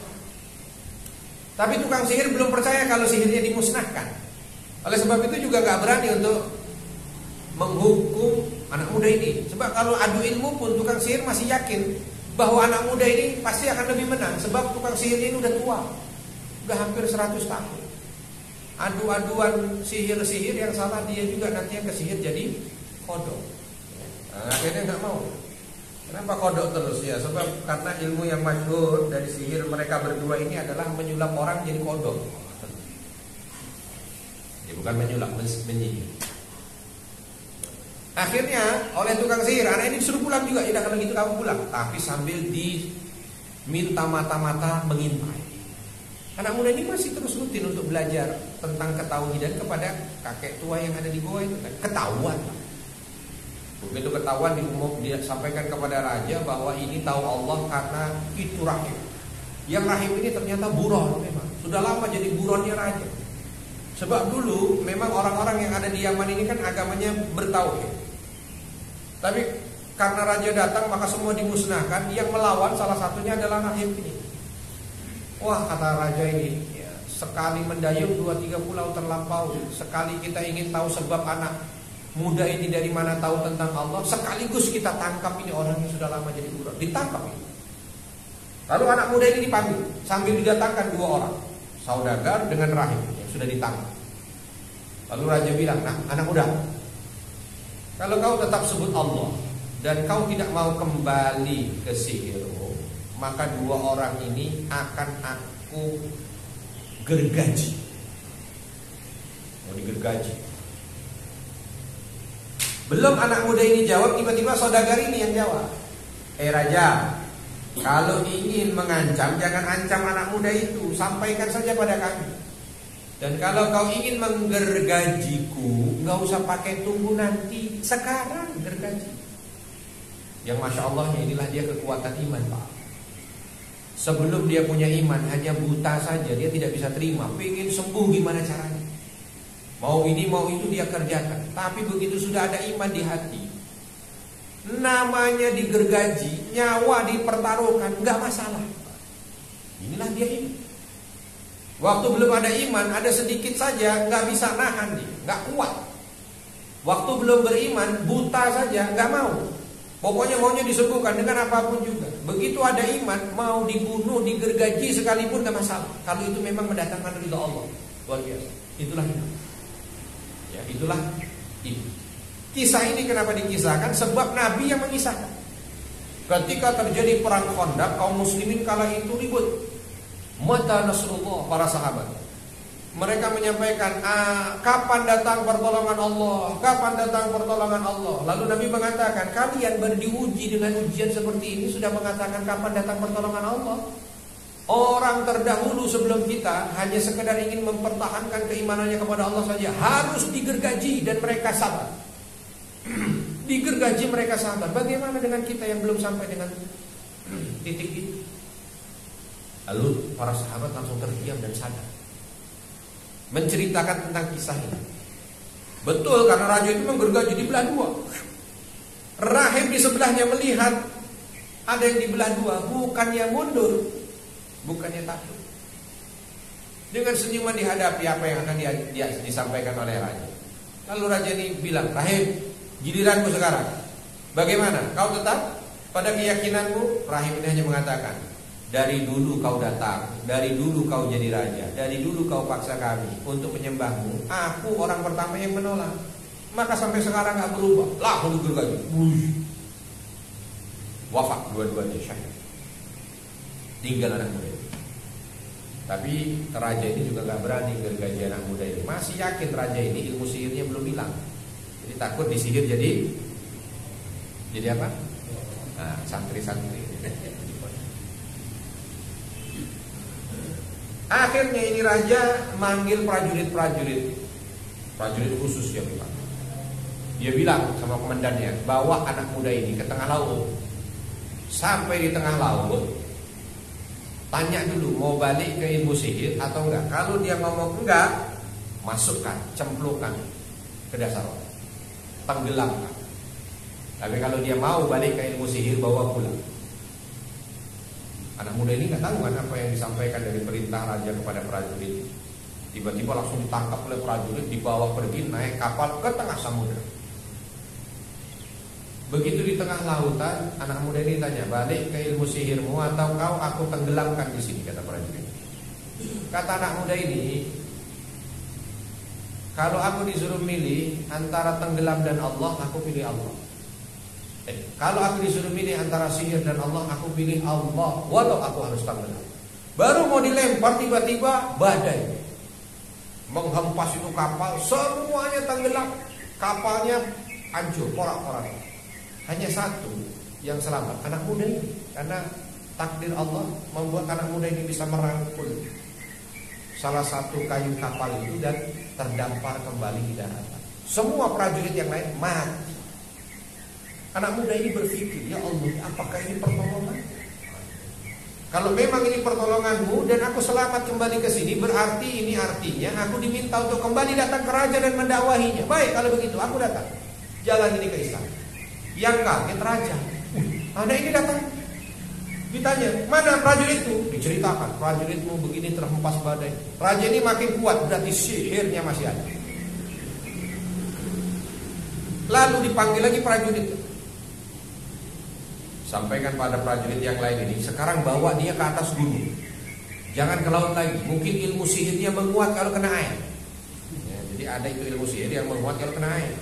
[SPEAKER 1] Tapi tukang sihir belum percaya kalau sihirnya dimusnahkan. Oleh sebab itu juga gak berani untuk menghukum anak muda ini. Sebab kalau adu ilmu pun tukang sihir masih yakin bahwa anak muda ini pasti akan lebih menang. Sebab tukang sihir ini udah tua, udah hampir 100 tahun. Adu-aduan sihir-sihir yang salah, dia juga nanti yang kesihir jadi kodok. Nah, akhirnya nggak mau. Kenapa kodok terus ya? Sebab karena ilmu yang masyhur dari sihir mereka berdua ini adalah menyulap orang jadi kodok. Ya bukan menyulap, menyihir. Akhirnya oleh tukang sihir, anak ini disuruh pulang juga. Ya kalau gitu kamu pulang, tapi sambil diminta mata-mata mengintai. Anak muda ini masih terus rutin untuk belajar tentang ketauhidan kepada kakek tua yang ada di goa itu kan. Ketahuan. Begitu ketahuan dia sampaikan kepada raja bahwa ini tahu Allah karena itu rahim. Yang rahim ini ternyata buron memang. Sudah lama jadi buronnya raja. Sebab dulu memang orang-orang yang ada di Yaman ini kan agamanya bertauhid. Tapi karena raja datang maka semua dimusnahkan. Yang melawan salah satunya adalah rahim ini. Wah, kata raja ini, ya, sekali mendayung 2-3 pulau terlampau. Sekali kita ingin tahu sebab anak muda ini dari mana tahu tentang Allah, sekaligus kita tangkap ini orang yang sudah lama jadi buron. Ditangkap ini. Lalu anak muda ini dipanggil sambil didatangkan 2 orang, saudagar dengan rahim yang sudah ditangkap. Lalu raja bilang, nah anak muda, kalau kau tetap sebut Allah dan kau tidak mau kembali ke sihirmu, maka 2 orang ini akan aku gergaji. Mau digergaji. Belum anak muda ini jawab, tiba-tiba saudagar ini yang jawab. Raja, kalau ingin mengancam, jangan ancam anak muda itu, sampaikan saja pada kami. Dan kalau kau ingin menggergajiku, nggak usah pakai tunggu nanti, sekarang gergaji. Yang masya Allahnya inilah dia kekuatan iman, Pak. Sebelum dia punya iman hanya buta saja, dia tidak bisa terima. Pengen sembuh gimana caranya? Mau ini mau itu dia kerjakan. Tapi begitu sudah ada iman di hati, namanya digergaji, nyawa dipertaruhkan, nggak masalah. Inilah dia iman. Waktu belum ada iman, ada sedikit saja nggak bisa nahan dia, nggak kuat. Waktu belum beriman, buta saja nggak mau. Pokoknya maunya disembuhkan dengan apapun juga. Begitu ada iman, mau dibunuh, digergaji sekalipun gak masalah. Kalau itu memang mendatangkan ridha Allah. Luar biasa. Itulah iman. Ya, itulah iman. Kisah ini kenapa dikisahkan? Sebab Nabi yang mengisahkan. Ketika terjadi perang Khandaq, kaum muslimin kala itu ribut. Mata Nasrullah, para sahabat. Mereka menyampaikan, kapan datang pertolongan Allah? Kapan datang pertolongan Allah? Lalu Nabi mengatakan, kalian baru diuji dengan ujian seperti ini sudah mengatakan kapan datang pertolongan Allah? Orang terdahulu sebelum kita hanya sekedar ingin mempertahankan keimanannya kepada Allah saja, harus digergaji dan mereka sabar. Digergaji mereka sabar. Bagaimana dengan kita yang belum sampai dengan titik itu? Lalu para sahabat langsung terdiam dan sadar, menceritakan tentang kisah ini. Betul, karena raja itu menggergaji dibelah 2. Rahim di sebelahnya melihat ada yang dibelah 2, bukannya mundur, bukannya takut. Dengan senyuman dihadapi apa yang akan disampaikan oleh raja. Lalu raja ini bilang, Rahim, giliranmu sekarang. Bagaimana? Kau tetap pada keyakinanmu? Rahim ini hanya mengatakan, dari dulu kau datang, dari dulu kau jadi raja, dari dulu kau paksa kami untuk menyembahmu. Aku orang pertama yang menolak. Maka sampai sekarang gak berubah. Lalu gergaji. Wafat dua-duanya syahid. Tinggal anak muda. Tapi raja ini juga gak berani gergaji anak muda ini. Masih yakin raja ini ilmu sihirnya belum hilang. Jadi takut disihir jadi apa? Nah, santri-santri. Akhirnya ini raja manggil prajurit khusus dia bilang. Dia bilang sama komandannya, bawa anak muda ini ke tengah laut. Sampai di tengah laut, tanya dulu mau balik ke ilmu sihir atau enggak. Kalau dia ngomong enggak, masukkan, cemplungkan ke dasar laut, tenggelamkan. Tapi kalau dia mau balik ke ilmu sihir, bawa pulang. Anak muda ini nggak tahu kan apa yang disampaikan dari perintah raja kepada prajurit. Tiba-tiba langsung ditangkap oleh prajurit, dibawa pergi naik kapal ke tengah samudera. Begitu di tengah lautan, anak muda ini tanya, balik ke ilmu sihirmu atau kau aku tenggelamkan di sini, kata prajurit. Kata anak muda ini, kalau aku disuruh milih antara tenggelam dan Allah, aku pilih Allah. Kalau aku disuruh milih antara sihir dan Allah, aku pilih Allah, walau aku harus tenggelam. Baru mau dilempar, tiba-tiba badai menghempas itu kapal, semuanya tenggelam, kapalnya hancur, porak-porak. Hanya satu yang selamat, anak muda ini, karena takdir Allah membuat anak muda ini bisa merangkul salah satu kayu kapal itu dan terdampar kembali di daratan. Semua prajurit yang lain mati. Anak muda ini berpikir, ya Allah, apakah ini pertolongan? Kalau memang ini pertolonganmu dan aku selamat kembali ke sini, berarti ini artinya aku diminta untuk kembali datang ke raja dan mendakwahinya. Baik, kalau begitu aku datang. Jalan ini ke istana. Yang kaget raja. Anak ini datang. Ditanya, mana prajuritmu? Diceritakan, prajuritmu begini terhempas badai. Raja ini makin kuat, berarti sihirnya masih ada. Lalu dipanggil lagi prajurit. Sampaikan pada prajurit yang lain ini, sekarang bawa dia ke atas gunung. Jangan ke laut lagi. Mungkin ilmu sihirnya menguat kalau kena air. Ya, jadi ada itu ilmu sihir yang menguat kalau kena air.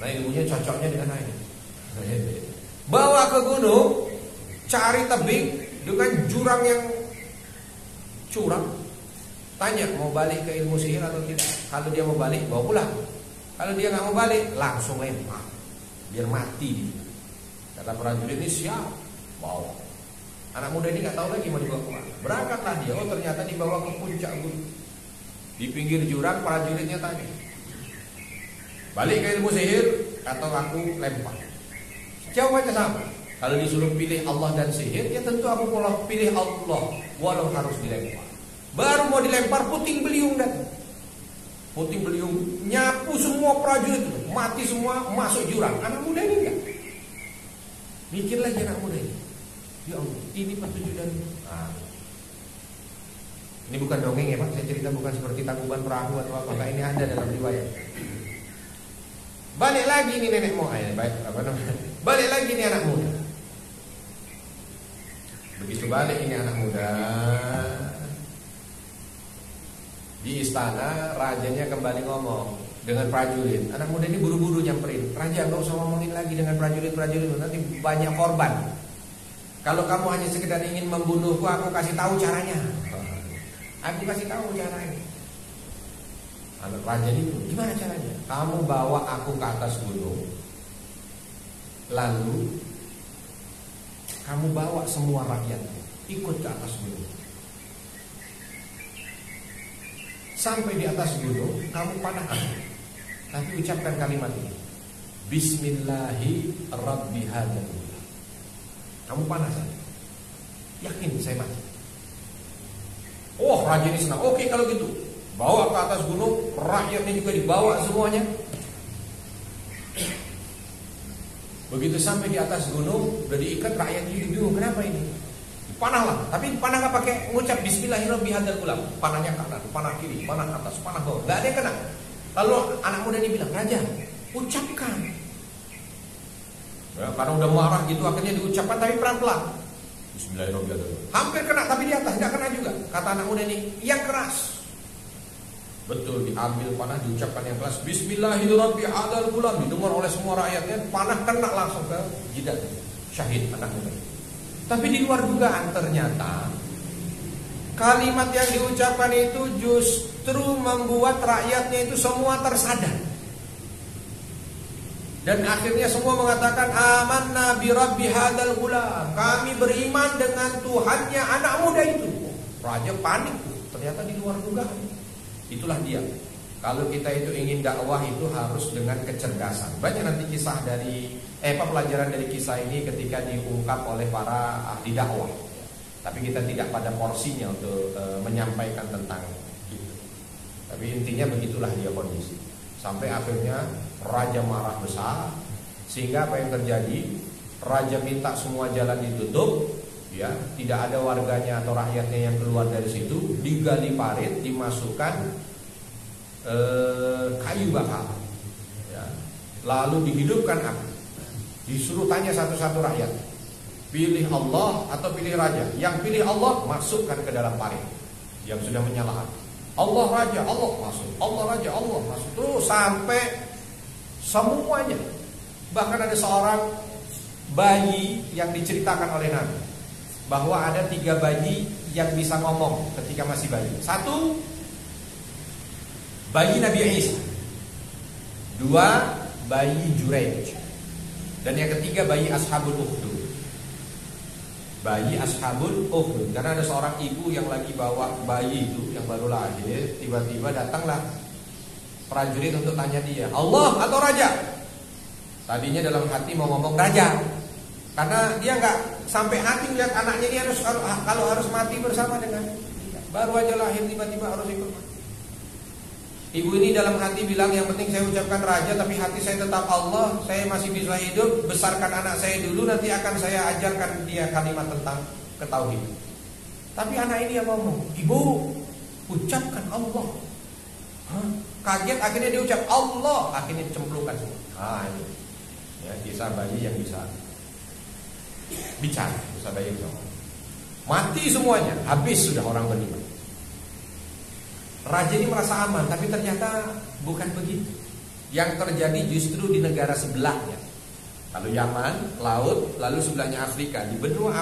[SPEAKER 1] Nah, ilmunya cocoknya dengan air. Bawa ke gunung, cari tebing dengan jurang yang curam. Tanya mau balik ke ilmu sihir atau tidak. Kalau dia mau balik, bawa pulang. Kalau dia nggak mau balik, langsung lempar. Biar mati. Kata prajurit ini siap, bawa. Anak muda ini nggak tahu lagi mau dibawa kemana. Berangkatlah dia. Oh, ternyata dibawa ke puncak gunung. Di pinggir jurang prajuritnya tanya, balik ke ilmu sihir atau aku lempar? Jawabannya sama. Kalau disuruh pilih Allah dan sihir, ya tentu aku pilih Allah, walau harus dilempar. Baru mau dilempar, puting beliung datang. Puting beliung nyapu semua prajurit, mati semua, masuk jurang. Anak muda ini enggak. Mikir lagi anak muda ini. Ya Allah, ini petunjuk dari ini bukan dongeng ya Pak, saya cerita bukan seperti tangkuban perahu atau apa, ini ada dalam riwayat. Balik lagi nih nenek moyang, balik lagi nih anak muda. Begitu balik ini anak muda di istana, rajanya kembali ngomong dengan prajurit. Anak muda ini buru-buru nyamperin, raja nggak usah ngomongin lagi dengan prajurit-prajurit, nanti banyak korban. Kalau kamu hanya sekedar ingin membunuhku, aku kasih tahu caranya. Aku kasih tahu caranya. Anak raja itu, gimana caranya? Kamu bawa aku ke atas gunung, lalu kamu bawa semua rakyat ikut ke atas gunung. Sampai di atas gunung, kamu panahkan. Nanti ucapkan kalimat ini, Bismillahi Rabbi hadzal gulam. Kamu panaskan. Yakin saya mati. Oh, raja ini senang. Oke, kalau gitu bawa ke atas gunung, rakyatnya juga dibawa semuanya. Begitu sampai di atas gunung, udah diikat, rakyat jadi bingung, kenapa ini? Panahlah, tapi panah nggak pakai mengucap Bismillahirrahmanirrahim. Panahnya kanan, panah kiri, panah atas, panah bawah, nggak ada yang kena. Lalu anak muda ini bilang, raja, ucapkan. Ya, karena udah marah gitu, akhirnya diucapkan tapi pelan-pelan. Bismillahirrahmanirrahim. Hampir kena, tapi di atas nggak kena juga. Kata anak muda ini, yang keras. Betul, diambil panah, diucapkan yang keras, Bismillahirrahmanirrahim. Didengar oleh semua rakyatnya, panah kena langsung ke jidat. Syahid anak muda. Tapi di luar dugaan ternyata kalimat yang diucapkan itu justru membuat rakyatnya itu semua tersadar. Dan akhirnya semua mengatakan amanna bi rabbi hadzal gulam. Kami beriman dengan Tuhannya anak muda itu. Raja panik, ternyata di luar dugaan. Itulah dia. Kalau kita itu ingin dakwah itu harus dengan kecerdasan. Banyak nanti kisah dari pelajaran dari kisah ini ketika diungkap oleh para ahli dakwah. Tapi kita tidak pada porsinya untuk menyampaikan tentang itu. Tapi intinya begitulah dia kondisi. Sampai akhirnya raja marah besar, sehingga apa yang terjadi? Raja minta semua jalan ditutup, ya, tidak ada warganya atau rakyatnya yang keluar dari situ, digali parit, dimasukkan kayu bakar, ya. Lalu dihidupkan api. Disuruh tanya satu-satu rakyat, pilih Allah atau pilih raja. Yang pilih Allah masukkan ke dalam parit yang sudah menyala api. Allah raja, Allah masuk. Allah raja, Allah masuk. Terus sampai semuanya. Bahkan ada seorang bayi yang diceritakan oleh Nabi bahwa ada 3 bayi yang bisa ngomong ketika masih bayi. 1, bayi Nabi Isa. 2, bayi Juraij. Dan yang ketiga bayi Ashabul Ukhdud. bayi ashabul ukhdud. Karena ada seorang ibu yang lagi bawa bayi itu yang baru lahir, tiba-tiba datanglah prajurit untuk tanya dia, Allah atau raja? Tadinya dalam hati mau ngomong raja, karena dia nggak sampai hati lihat anaknya ini kalau harus mati bersama dengan dia. Baru aja lahir tiba-tiba harus ikut mati. Ibu ini dalam hati bilang, yang penting saya ucapkan raja, tapi hati saya tetap Allah. Saya masih bisa hidup, besarkan anak saya dulu, nanti akan saya ajarkan dia kalimat tentang ketauhidan. Tapi anak ini yang ngomong, ibu ucapkan Allah. Kaget, akhirnya dia ucap Allah, akhirnya dicemplungkan semua. Ini ya, kisah bayi yang bisa bicara, kisah bayi yang mati semuanya, habis sudah orang beriman. Raja ini merasa aman, tapi ternyata bukan begitu. Yang terjadi justru di negara sebelahnya. Kalau Yaman, laut, lalu sebelahnya Afrika. Di benua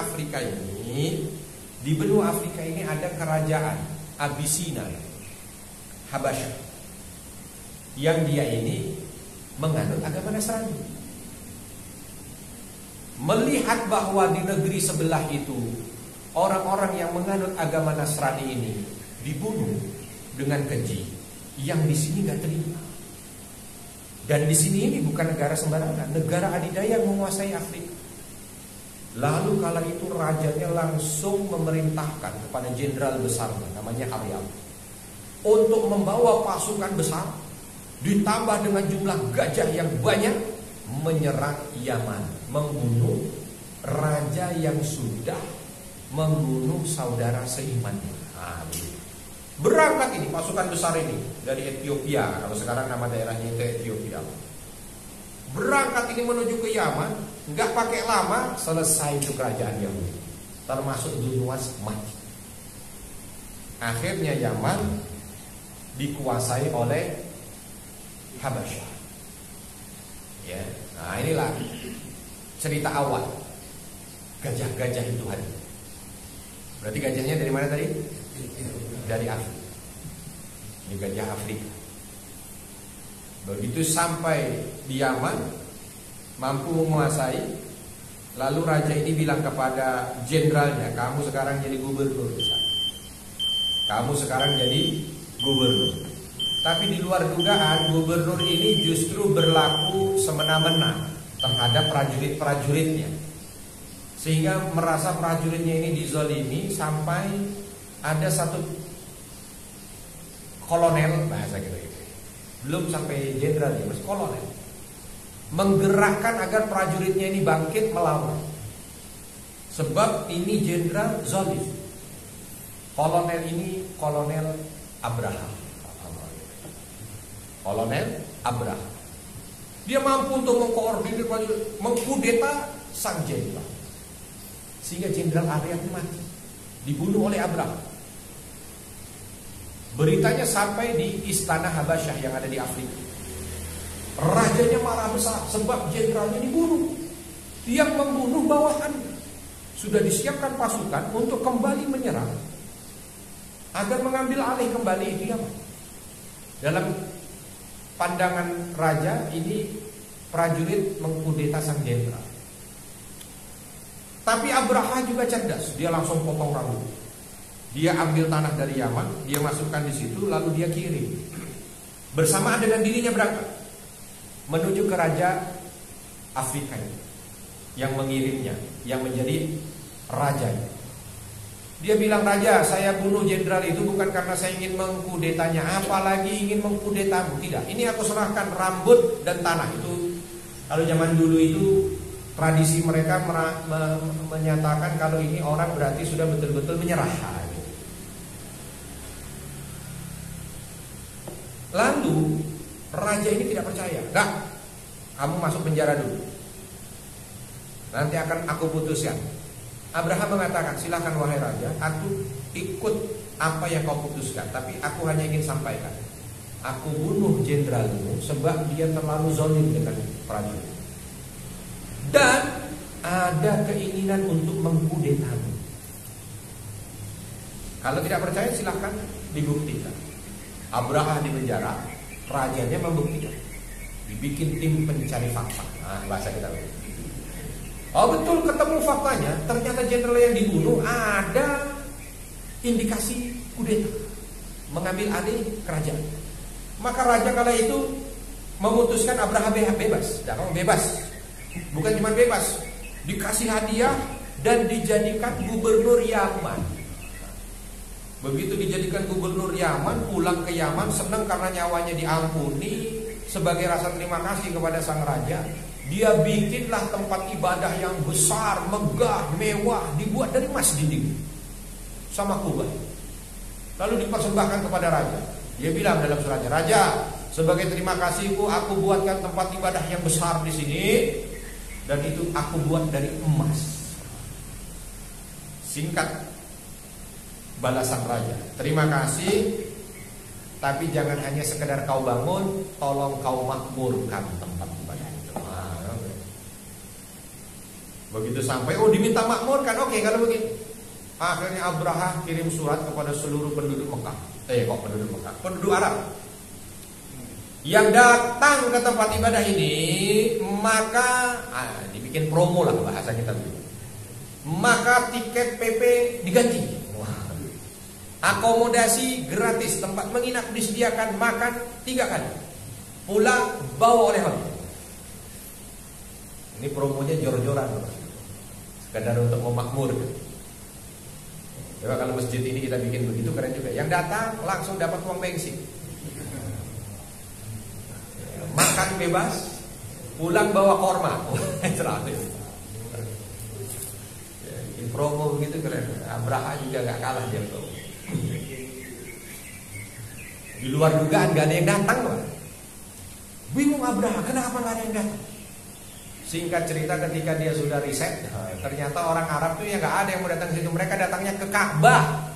[SPEAKER 1] Afrika ini ada kerajaan Abisina, Habasyah, yang dia ini menganut agama Nasrani. Melihat bahwa di negeri sebelah itu orang-orang yang menganut agama Nasrani ini dibunuh dengan keji, yang di sini nggak terima. Dan di sini ini bukan negara sembarangan, negara adidaya yang menguasai Afrika. Lalu kala itu rajanya langsung memerintahkan kepada jenderal besarnya, namanya Aryab, untuk membawa pasukan besar ditambah dengan jumlah gajah yang banyak menyerang Yaman, membunuh raja yang sudah membunuh saudara seimannya. Berangkat ini pasukan besar ini dari Ethiopia, kalau sekarang nama daerahnya itu Ethiopia. Berangkat ini menuju ke Yaman, nggak pakai lama selesai itu kerajaan Yahudi, termasuk Dunwas mati. Akhirnya Yaman dikuasai oleh Habasyah. Ya, nah inilah cerita awal gajah-gajah itu hadir. Berarti gajahnya dari mana tadi? Dari Afrika. Ini gajah Afrika. Begitu sampai di Yaman, mampu menguasai, lalu raja ini bilang kepada jenderalnya, kamu sekarang jadi gubernur di sana. Kamu sekarang jadi gubernur. Tapi di luar dugaan, gubernur ini justru berlaku semena-mena terhadap prajurit-prajuritnya, sehingga merasa prajuritnya ini dizolimi sampai ada satu kolonel, bahasa gitu, belum sampai jenderal ya, masih kolonel, menggerakkan agar prajuritnya ini bangkit melawan. Sebab ini jenderal zalim. Kolonel ini kolonel Abraham. Kolonel Abraham. Dia mampu untuk mengkoordinir prajurit, mengkudeta sang jenderal, sehingga jenderal Aryab mati, dibunuh oleh Abraham. Beritanya sampai di istana Habasyah yang ada di Afrika. Rajanya marah besar sebab jenderalnya dibunuh. Yang membunuh bawahannya. Sudah disiapkan pasukan untuk kembali menyerang agar mengambil alih kembali itu Yaman. Dalam pandangan raja ini, prajurit mengkudeta sang jenderal. Tapi Abraha juga cerdas, dia langsung potong rambut. Dia ambil tanah dari Yaman, dia masukkan di situ, lalu dia kirim. Bersamaan dengan dirinya berangkat menuju ke raja Afrika yang mengirimnya, yang menjadi rajanya. Dia bilang, raja, saya bunuh jenderal itu bukan karena saya ingin mengkudetanya, apalagi ingin mengkudetamu. Tidak, ini aku serahkan rambut dan tanah. Itu kalau zaman dulu itu tradisi mereka menyatakan kalau ini orang berarti sudah betul-betul menyerah. Lalu raja ini tidak percaya. Enggak, kamu masuk penjara dulu, nanti akan aku putuskan. Abraham mengatakan, silakan wahai raja, aku ikut apa yang kau putuskan, tapi aku hanya ingin sampaikan, aku bunuh jenderalmu sebab dia terlalu zalim dengan prajurit, dan ada keinginan untuk mengkudetamu. Kalau tidak percaya silahkan dibuktikan. Abraham di penjara, rajanya membuktikan, dibikin tim pencari fakta. Nah, bahasa kita Oh betul, ketemu faktanya, ternyata jenderal yang dibunuh ada indikasi kudeta, mengambil alih kerajaan. Maka raja kala itu memutuskan Abraha bebas. Dan kamu bebas, bukan cuma bebas, dikasih hadiah dan dijadikan gubernur Yaman. Begitu dijadikan gubernur Yaman, pulang ke Yaman senang karena nyawanya diampuni. Sebagai rasa terima kasih kepada sang raja, dia bikinlah tempat ibadah yang besar, megah, mewah, dibuat dari emas dinding sama kubah. Lalu dipersembahkan kepada raja. Dia bilang dalam suratnya, "Raja, sebagai terima kasihku aku buatkan tempat ibadah yang besar di sini, dan itu aku buat dari emas." Singkat balasan raja, "Terima kasih, tapi jangan hanya sekedar kau bangun, tolong kau makmurkan tempat ibadah itu." Begitu sampai, oh diminta makmurkan, oke kalau begitu. Akhirnya Abraha kirim surat kepada seluruh penduduk Mekah. Penduduk Arab yang datang ke tempat ibadah ini, maka dibikin promo lah bahasa kita dulu. Maka tiket PP diganti. Akomodasi gratis, tempat menginap disediakan, makan 3 kali. Pulang bawa oleh-oleh. Ini promonya jor-joran, sekedar untuk memakmurkan. Coba kalau masjid ini kita bikin begitu, keren juga. Yang datang langsung dapat uang bensin, makan bebas, pulang bawa korma. Bikin promo begitu keren. Abraha juga gak kalah dia tuh. Di luar dugaan gak ada yang datang loh. Bingung Abraha, kenapa gak ada yang datang? Singkat cerita, ketika dia sudah riset, ternyata orang Arab tuh ya gak ada yang mau datang ke situ. Mereka datangnya ke Ka'bah.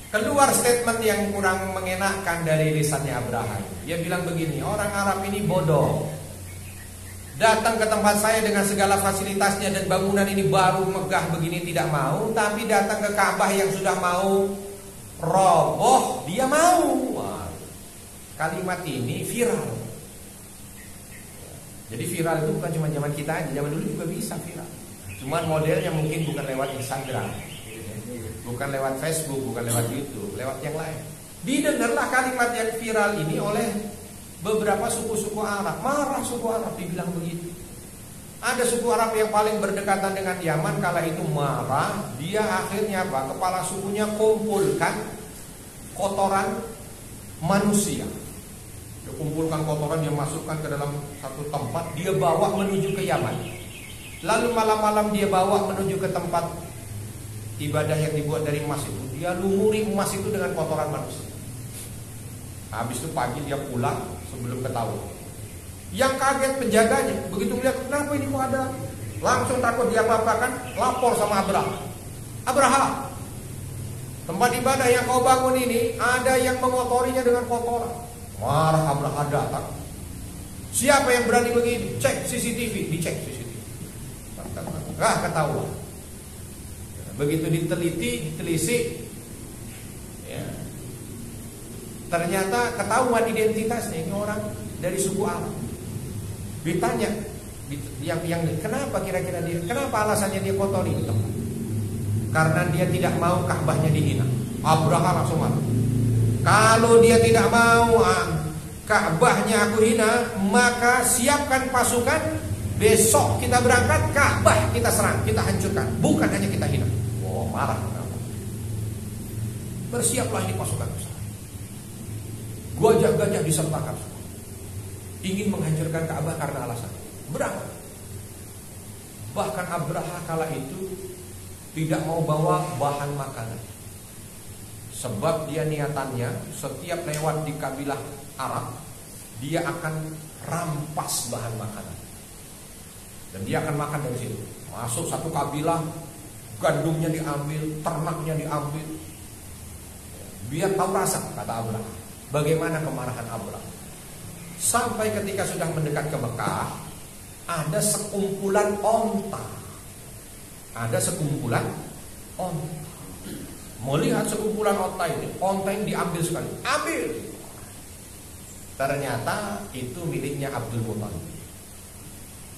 [SPEAKER 1] Keluar statement yang kurang mengenakan dari lisannya Abraha. Dia bilang begini, orang Arab ini bodoh. Datang ke tempat saya dengan segala fasilitasnya dan bangunan ini baru megah begini tidak mau, tapi datang ke Ka'bah yang sudah mau roboh dia mau. Wah, kalimat ini viral. Jadi viral itu bukan cuma zaman kita aja, zaman dulu juga bisa viral. Cuman modelnya mungkin bukan lewat Instagram, bukan lewat Facebook, bukan lewat YouTube, lewat yang lain. Didengarlah kalimat yang viral ini oleh beberapa suku-suku Arab. Marah suku Arab dibilang begitu. Ada suku Arab yang paling berdekatan dengan Yaman kala itu marah. Dia akhirnya apa? Kepala sukunya kumpulkan kotoran manusia. Dia kumpulkan kotoran, dia masukkan ke dalam satu tempat, dia bawa menuju ke Yaman. Lalu malam-malam dia bawa menuju ke tempat ibadah yang dibuat dari emas itu. Dia lumuri emas itu dengan kotoran manusia. Habis itu pagi dia pulang sebelum ketahuan. Yang kaget penjaganya, begitu melihat kenapa ini kok ada, langsung takut dia apa-apakan, lapor sama Abraha. Abraha, tempat ibadah yang kau bangun ini ada yang mengotorinya dengan kotoran. Marah Abraha datang. Siapa yang berani begini? Cek CCTV, dicek CCTV. Ketahuan. Begitu ditelisik, ya, ternyata ketahuan identitasnya, ini orang dari suku Arab. Ditanya, yang kenapa kira-kira dia? Kenapa alasannya dia kotori itu? Karena dia tidak mau Ka'bahnya dihina. Abraha langsung marah. Kalau dia tidak mau Ka'bahnya aku hina, maka siapkan pasukan, besok kita berangkat, Ka'bah kita serang, kita hancurkan, bukan hanya kita hina. Oh, marah. Bersiaplah ini pasukan besar. Gajah-gajah disertakan, ingin menghancurkan Ka'bah karena alasan berangkat. Bahkan Abraha kala itu tidak mau bawa bahan makanan. Sebab dia niatannya setiap lewat di kabilah Arab, dia akan rampas bahan makanan. Dan dia akan makan dari situ. Masuk satu kabilah, gandumnya diambil, ternaknya diambil. Biar tahu rasa, kata Abraha. Bagaimana kemarahan Abraha. Sampai ketika sudah mendekat ke Mekah, ada sekumpulan onta. Ada sekumpulan onta. Melihat sekumpulan onta ini diambil sekali, ambil. Ternyata itu miliknya Abdul Muthalib.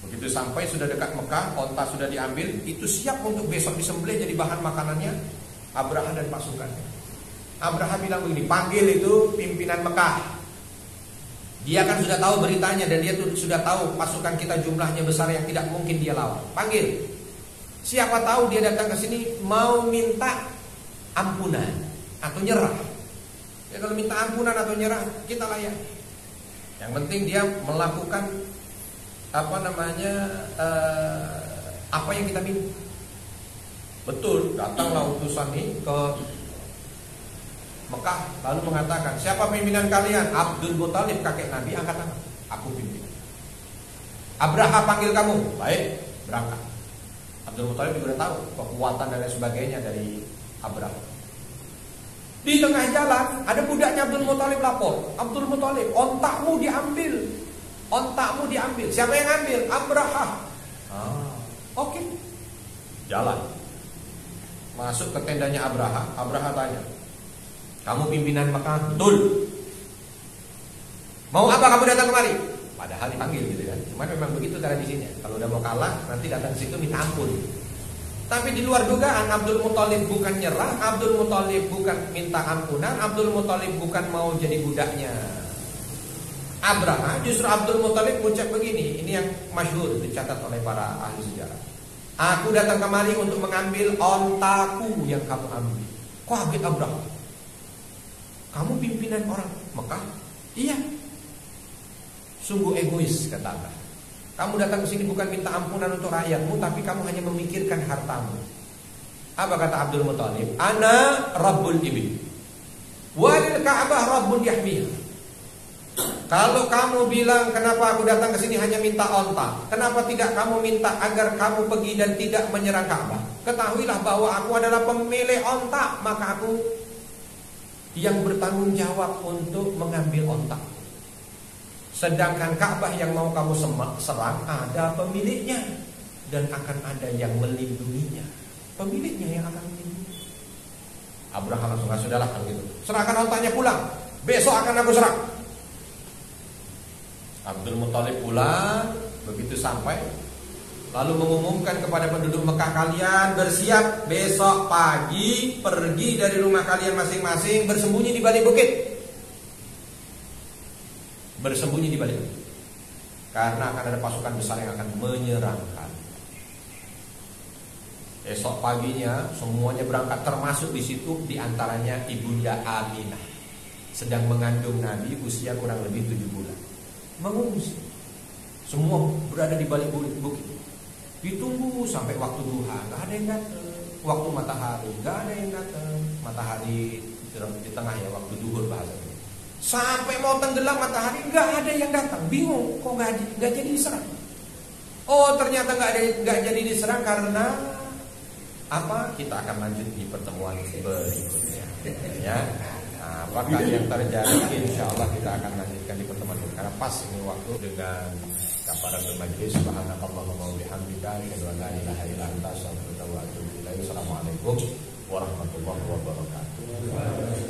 [SPEAKER 1] Begitu sampai sudah dekat Mekah, onta sudah diambil, itu siap untuk besok disembelih jadi bahan makanannya Abraha dan pasukannya. Abraha bilang begini, panggil itu pimpinan Mekah. Dia kan sudah tahu beritanya dan dia sudah tahu pasukan kita jumlahnya besar yang tidak mungkin dia lawan. Panggil. Siapa tahu dia datang ke sini mau minta ampunan atau nyerah. Ya kalau minta ampunan atau nyerah kita layan. Yang penting dia melakukan apa yang kita minta. Betul, datanglah utusan ini ke Mekah lalu mengatakan, siapa pimpinan kalian? Abdul Muthalib, kakek Nabi, angkat tangan. Aku pimpinan. Abraha panggil kamu. Baik, berangkat. Abdul Muthalib juga tahu kekuatan dan lain sebagainya dari Abraha. Di tengah jalan ada budaknya Abdul Muthalib lapor, Abdul Muthalib, ontakmu diambil. Ontakmu diambil. Siapa yang ambil? Abraha. Oke. Jalan. Masuk ke tendanya Abraha. Abraha tanya, kamu pimpinan Mekah? Betul. Mau apa kamu datang kemari? Padahal dipanggil gitu kan. Cuma memang begitu tradisinya. Kalau udah mau kalah, nanti datang ke situ minta ampun. Tapi di luar dugaan, Abdul Muthalib bukan nyerah, Abdul Muthalib bukan minta ampunan, Abdul Muthalib bukan mau jadi budaknya Abraha. Justru Abdul Muthalib ucap begini, ini yang masyhur dicatat oleh para ahli sejarah. Aku datang kemari untuk mengambil ontaku yang kamu ambil. Kaget Abraha. Kamu pimpinan orang Mekah? Iya. Sungguh egois, kata Abraha. Kamu datang ke sini bukan minta ampunan untuk rakyatmu, tapi kamu hanya memikirkan hartamu. Apa kata Abdul Muthalib? Ana Rabbul Ibil, walil Ka'bah Rabbun yahmiyah. Kalau kamu bilang kenapa aku datang ke sini hanya minta onta, kenapa tidak kamu minta agar kamu pergi dan tidak menyerang Ka'bah? Ketahuilah bahwa aku adalah pemilik onta, maka aku yang bertanggung jawab untuk mengambil onta. Sedangkan Ka'bah yang mau kamu serang ada pemiliknya dan akan ada yang melindunginya. Pemiliknya yang akan melindungi. Abraha langsung, sudahlah kalau gitu, serahkan ontanya pulang, besok akan aku serang. Abdul Muthalib pulang, begitu sampai lalu mengumumkan kepada penduduk Mekah, kalian bersiap besok pagi pergi dari rumah kalian masing-masing, bersembunyi di balik bukit. Bersembunyi di balik bukit. Karena akan ada pasukan besar yang akan menyerangkan. Esok paginya semuanya berangkat, termasuk di situ diantaranya ibunda Aminah, sedang mengandung Nabi usia kurang lebih 7 bulan. Mengungsi. Semua berada di balik bukit. Ditunggu sampai waktu duha, nggak ada yang datang. Waktu matahari, nggak ada yang datang. Matahari di tengah ya, waktu duhur bahasanya. Sampai mau tenggelam matahari, nggak ada yang datang. Bingung, kok nggak jadi diserang? Oh, ternyata nggak jadi diserang karena apa? Kita akan lanjut di pertemuan berikutnya. Ya. Apakah yang terjadi? Insya Allah kita akan lanjutkan di pertemuan ini. Karena pas ini waktu dengan kafaratul majlis. Subhanakallahumma wa bihamdika, asyhadu an la ilaha illa anta, astaghfiruka wa atubu ilaik. Assalamualaikum warahmatullahi wabarakatuh.